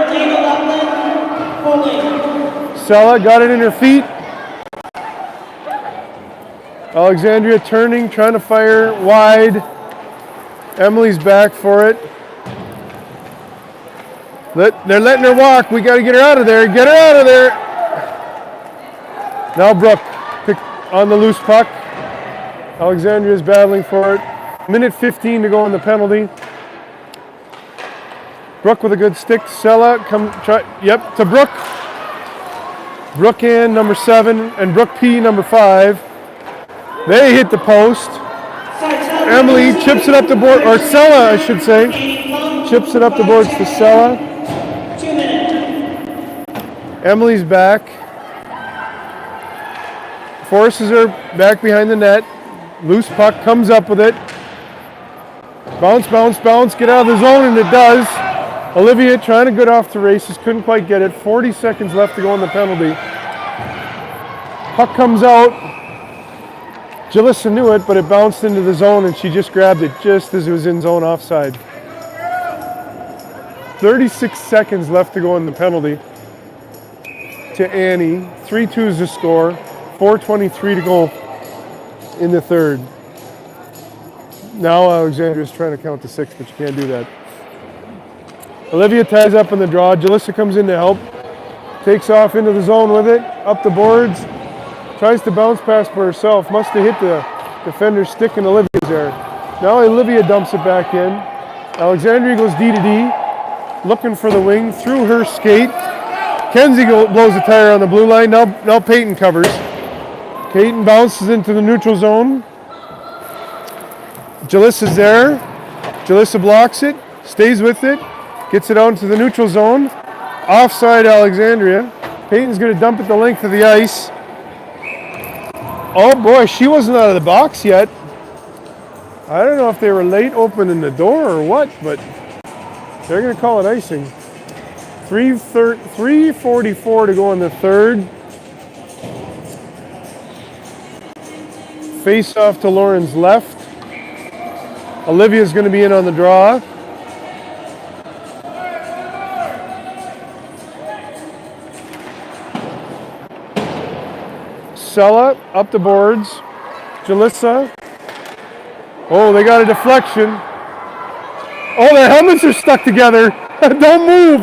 Elena Loveland, holding. Sella got it in her feet. Alexandria turning, trying to fire wide. Emily's back for it. They're letting her walk. We got to get her out of there. Get her out of there. Now Brooke on the loose puck. Alexandria's battling for it. Minute 15 to go on the penalty. Brooke with a good stick. Sella to Brooke. Brooke in number 7 and Brooke P number 5. They hit the post. Emily chips it up the board, or Sella I should say. Chips it up the boards to Sella. 2 minutes. Emily's back. Forces her back behind the net. Loose puck, comes up with it. Bounce, bounce, bounce. Get out of the zone, and it does. Olivia trying to get off the races. Couldn't quite get it. 40 seconds left to go on the penalty. Puck comes out. Jalissa knew it, but it bounced into the zone, and she just grabbed it just as it was in zone offside. 36 seconds left to go in the penalty to Annie. 3-2 is the score. 4:23 to go in the third. Now Alexandria's trying to count to 6, but you can't do that. Olivia ties up in the draw. Jalissa comes in to help. Takes off into the zone with it. Up the boards. Tries to bounce pass for herself. Must have hit the defender's stick and Olivia's there. Now Olivia dumps it back in. Alexandria goes D to D. Looking for the wing through her skate. Kenzie blows a tire on the blue line. Now Peyton covers. Peyton bounces into the neutral zone. Jalissa's there. Jalissa blocks it. Stays with it. Gets it out into the neutral zone. Offside Alexandria. Peyton's going to dump it the length of the ice. Oh boy, she wasn't out of the box yet. I don't know if they were late opening the door or what, but they're going to call it icing. 3:44 to go in the third. Face off to Lauren's left. Olivia's going to be in on the draw. Sella up the boards. Jalissa. Oh, they got a deflection. Oh, their helmets are stuck together. Don't move.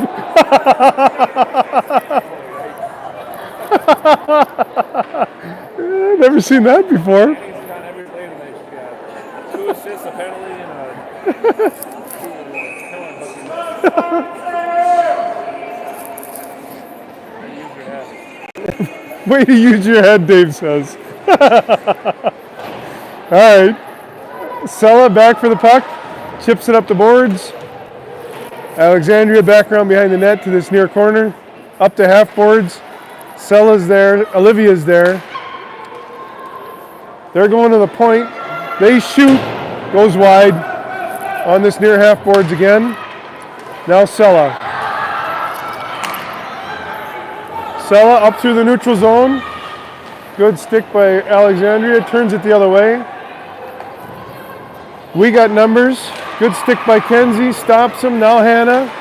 Never seen that before. Two assists, a penalty, and a Way to use your head, Dave says. All right. Sella back for the puck. Chips it up the boards. Alexandria back around behind the net to this near corner. Up to half boards. Sella's there. Olivia's there. They're going to the point. They shoot. Goes wide on this near half boards again. Now Sella. Sella up through the neutral zone. Good stick by Alexandria. Turns it the other way. We got numbers. Good stick by Kenzie. Stops him. Now Hannah.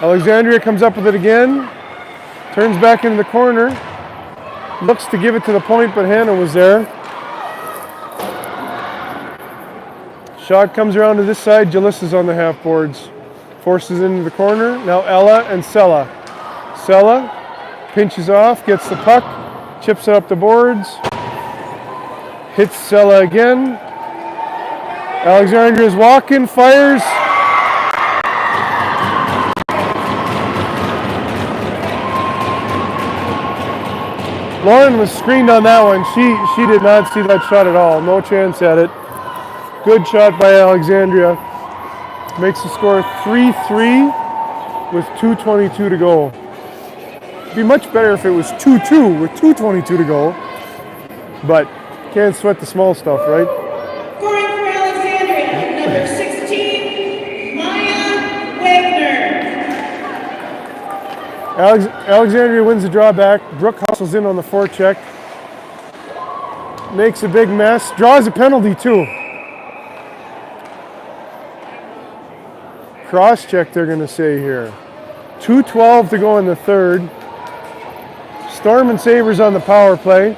Alexandria comes up with it again. Turns back into the corner. Looks to give it to the point, but Hannah was there. Shot comes around to this side. Jalissa's on the half boards. Forces into the corner. Now Ella and Sella. Sella pinches off, gets the puck, chips it up the boards, hits Sella again. Alexandria's walking, fires. Lauren was screened on that one. She did not see that shot at all. No chance at it. Good shot by Alexandria. Makes the score 3-3 with 2:22 to go. It'd be much better if it was 2-2 with 2:22 to go. But can't sweat the small stuff, right? Scoring for Alexandria, number 16, Maya Wagner. Alexandria wins the drawback. Brooke hustles in on the forecheck. Makes a big mess. Draws a penalty too. Cross check, they're going to say here. 2:12 to go in the third. Storm and Sabres on the power play.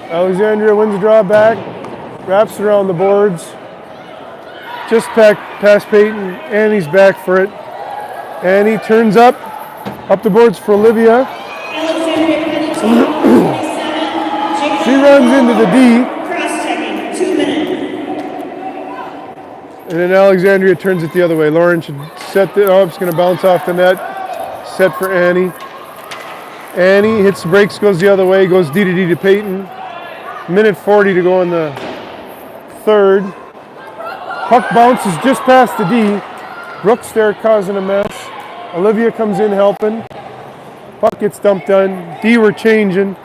Alexandria wins the drawback. Wraps around the boards. Just past Peyton. Annie's back for it. Annie turns up the boards for Olivia. Alexandria penalty, 27. She runs into the D. Cross-checking, 2 minutes. And then Alexandria turns it the other way. Lauren should set it up. It's going to bounce off the net. Set for Annie. Annie hits the brakes, goes the other way, goes D to D to Peyton. Minute 40 to go in the third. Puck bounces just past the D. Brooks there causing a mess. Olivia comes in helping. Puck gets dumped on. D we're changing.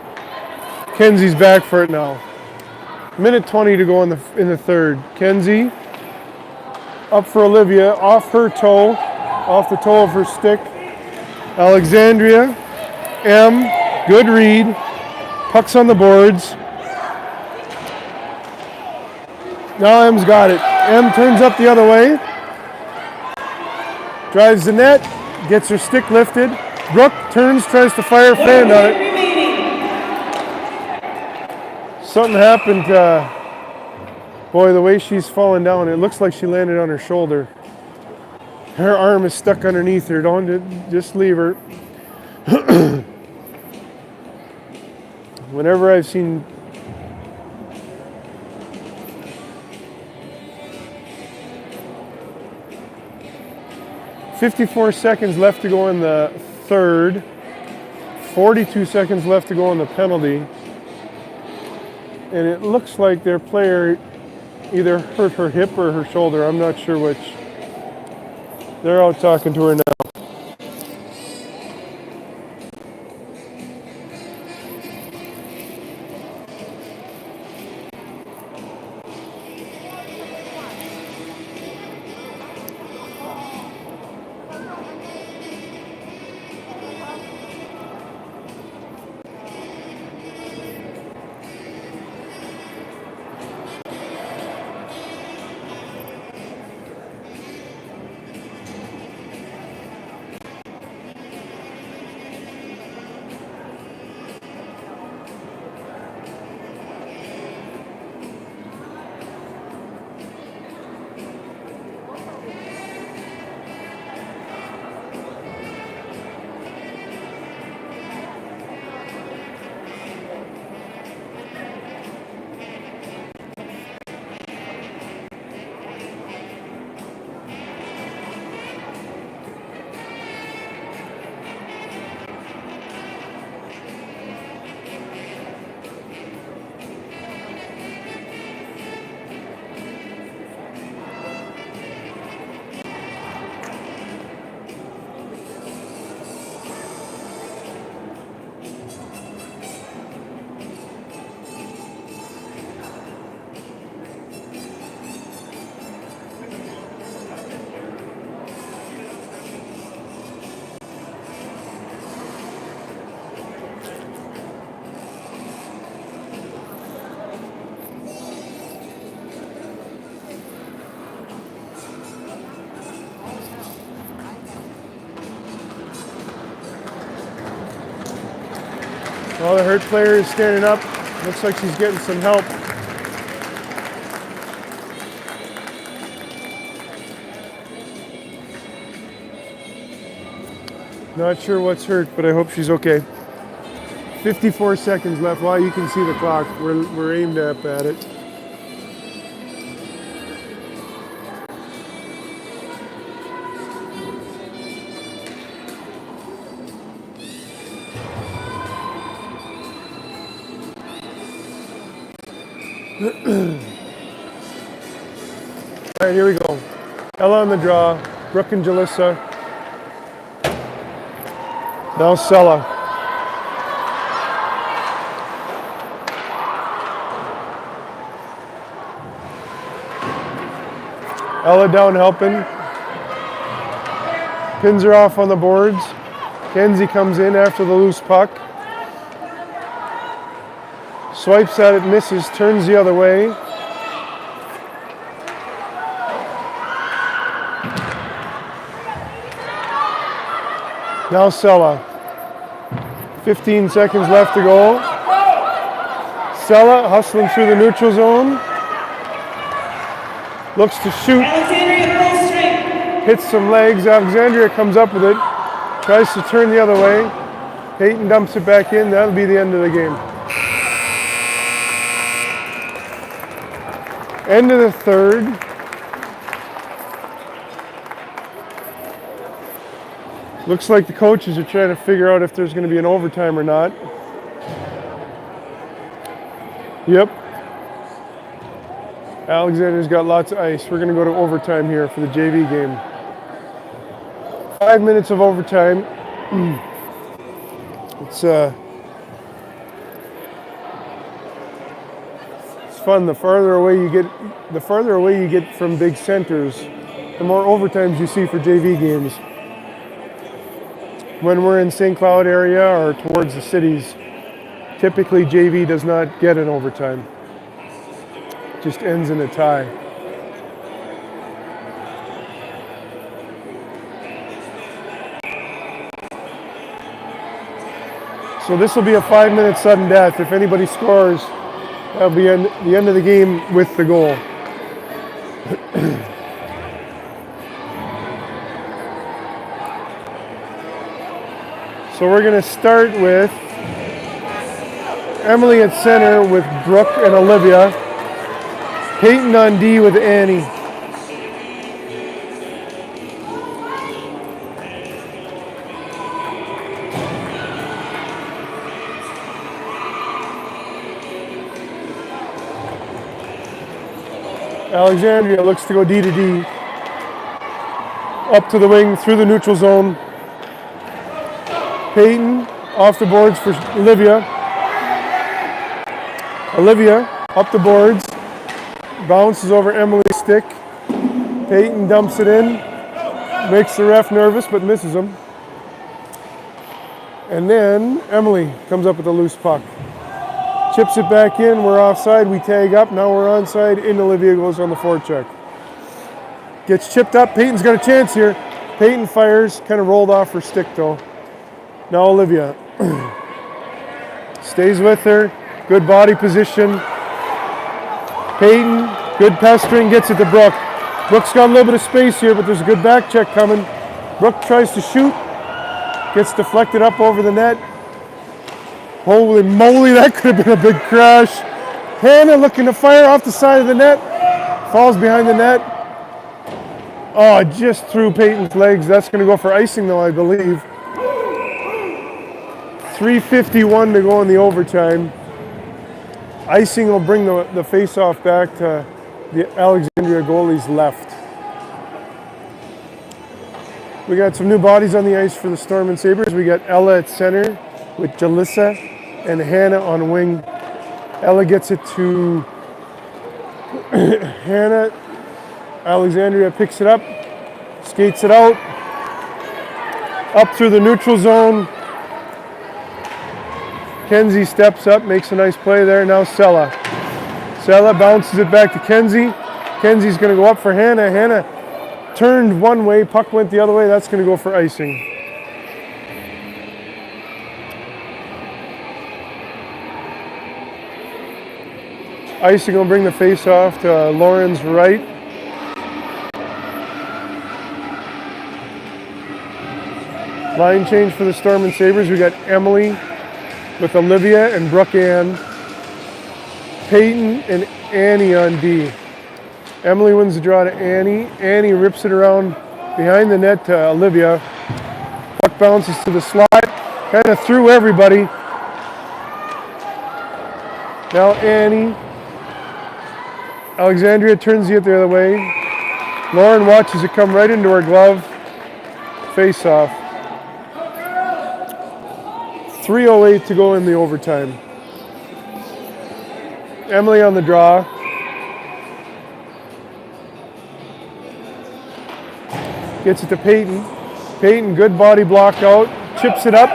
Kenzie's back for it now. Minute 20 to go in the third. Kenzie up for Olivia, off her toe, off the toe of her stick. Alexandria, M, good read. Puck's on the boards. Now M's got it. M turns up the other way. Drives the net, gets her stick lifted. Brooke turns, tries to fire, fan on it. Something happened. Boy, the way she's falling down, it looks like she landed on her shoulder. Her arm is stuck underneath her. Don't just leave her. Whenever I've seen 54 seconds left to go in the third, 42 seconds left to go in the penalty, and it looks like their player either hurt her hip or her shoulder. I'm not sure which. They're out talking to her now. Well, the hurt player is standing up. Looks like she's getting some help. Not sure what's hurt, but I hope she's okay. 54 seconds left. Well, you can see the clock. We're aimed up at it. All right, here we go. Ella on the draw. Brooke and Jalissa. Now Sella. Ella down helping. Pins her off on the boards. Kenzie comes in after the loose puck. Swipes at it, misses, turns the other way. Now Sella. 15 seconds left to go. Sella hustling through the neutral zone. Looks to shoot. Alexandria full strength. Hits some legs. Alexandria comes up with it. Tries to turn the other way. Peyton dumps it back in. That'll be the end of the game. End of the third. Looks like the coaches are trying to figure out if there's going to be an overtime or not. Yep. Alexander's got lots of ice. We're going to go to overtime here for the JV game. 5 minutes of overtime. It's fun. The farther away you get from big centers, the more overtimes you see for JV games. When we're in St. Cloud area or towards the cities, typically JV does not get an overtime. It just ends in a tie. So this will be a 5-minute sudden death. If anybody scores, that'll be the end of the game with the goal. So we're going to start with Emily at center with Brooke and Olivia. Peyton on D with Annie. Alexandria looks to go D to D. Up to the wing, through the neutral zone. Peyton off the boards for Olivia. Olivia up the boards. Bounces over Emily's stick. Peyton dumps it in. Makes the ref nervous but misses him. And then Emily comes up with a loose puck. Chips it back in, we're offside, we tag up, now we're onside, in Olivia goes on the forecheck. Gets chipped up, Peyton's got a chance here. Peyton fires, kind of rolled off her stick though. Now Olivia. Stays with her, good body position. Peyton, good pestering, gets it to Brooke. Brooke's got a little bit of space here, but there's a good back check coming. Brooke tries to shoot, gets deflected up over the net. Holy moly, that could have been a big crash. Hannah looking to fire off the side of the net. Falls behind the net. Oh, just through Peyton's legs. That's going to go for icing though, I believe. 3:51 to go in the overtime. Icing will bring the face-off back to the Alexandria goalie's left. We got some new bodies on the ice for the Storm and Sabres. We got Ella at center with Jalissa and Hannah on wing. Ella gets it to Hannah. Alexandria picks it up, skates it out, up through the neutral zone. Kenzie steps up, makes a nice play there. Now Sella. Sella bounces it back to Kenzie. Kenzie's going to go up for Hannah. Hannah turned one way, puck went the other way. That's going to go for icing. Icing will bring the face off to Lauren's right. Line change for the Storm and Sabres. We got Emily with Olivia and Brooke Ann. Peyton and Annie on D. Emily wins the draw to Annie. Annie rips it around behind the net to Olivia. Puck bounces to the slot. Kind of through everybody. Now Annie. Alexandria turns it the other way. Lauren watches it come right into her glove. Face off. 3:08 to go in the overtime. Emily on the draw. Gets it to Peyton. Peyton, good body block out. Chips it up.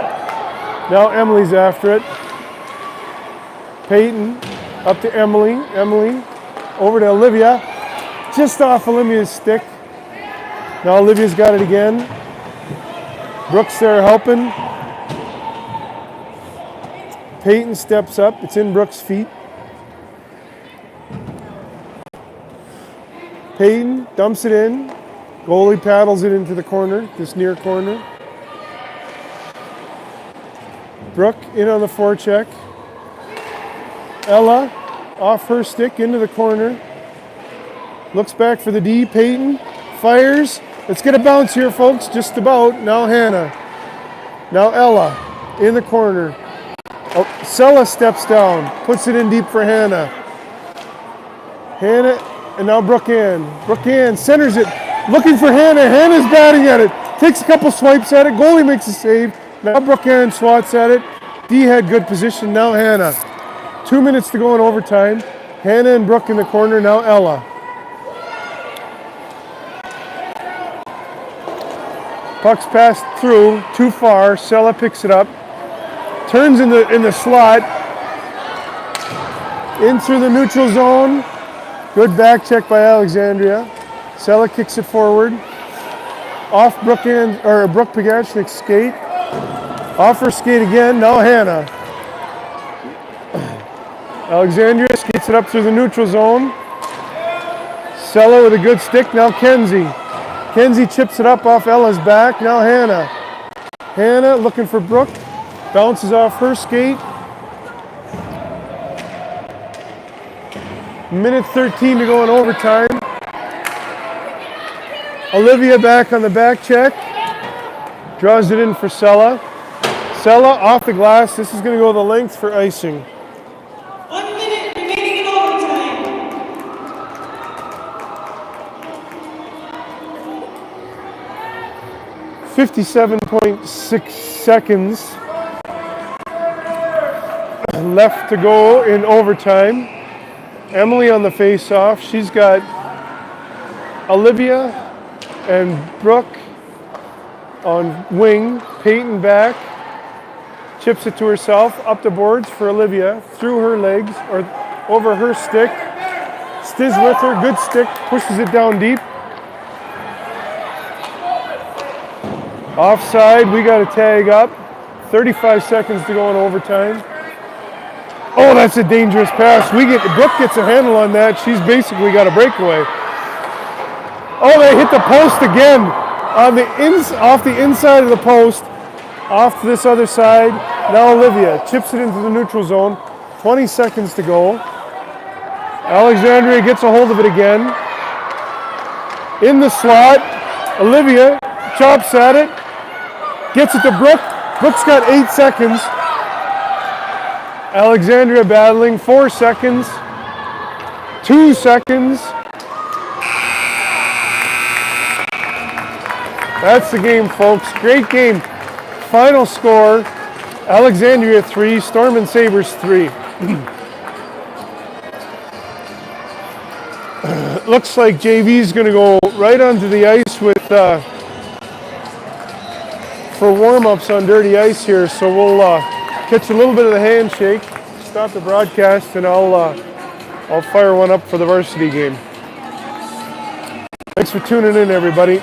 Now Emily's after it. Peyton up to Emily. Emily over to Olivia. Just off Olivia's stick. Now Olivia's got it again. Brooke's there helping. Peyton steps up. It's in Brooke's feet. Peyton dumps it in. Goalie paddles it into the corner, this near corner. Brooke in on the forecheck. Ella off her stick into the corner. Looks back for the D. Peyton fires. Let's get a bounce here, folks. Just about. Now Hannah. Now Ella in the corner. Oh, Sella steps down. Puts it in deep for Hannah. Hannah, and now Brooke Ann. Brooke Ann centers it. Looking for Hannah. Hannah's batting at it. Takes a couple swipes at it. Goalie makes a save. Now Brooke Ann swats at it. D had good position. Now Hannah. 2 minutes to go in overtime. Hannah and Brooke in the corner. Now Ella. Puck's passed through. Too far. Sella picks it up. Turns in the slot. In through the neutral zone. Good back check by Alexandria. Sella kicks it forward. Off Brooke Pagachnik's skate. Off her skate again, now Hannah. Alexandria skates it up through the neutral zone. Sella with a good stick, now Kenzie. Kenzie chips it up off Ella's back, now Hannah. Hannah looking for Brooke, bounces off her skate. Minute 13 to go in overtime. Olivia back on the back check. Draws it in for Sella. Sella off the glass. This is going to go the length for icing. 1 minute remaining in overtime. 57.6 seconds left to go in overtime. Emily on the face-off. She's got Olivia and Brooke on wing. Peyton back. Chips it to herself. Up the boards for Olivia. Through her legs or over her stick. Stiz with her. Good stick. Pushes it down deep. Offside. We got a tag up. 35 seconds to go in overtime. Oh, that's a dangerous pass. Brooke gets a handle on that. She's basically got a breakaway. Oh, they hit the post again. Off the inside of the post. Off to this other side. Now Olivia chips it into the neutral zone. 20 seconds to go. Alexandria gets a hold of it again. In the slot. Olivia chops at it. Gets it to Brooke. Brooke's got 8 seconds. Alexandria battling, 4 seconds, 2 seconds. That's the game, folks. Great game. Final score, Alexandria 3, Storm and Sabres 3. Looks like JV's going to go right onto the ice with for warm-ups on dirty ice here, so we'll catch a little bit of the handshake, stop the broadcast, and I'll fire one up for the varsity game. Thanks for tuning in, everybody.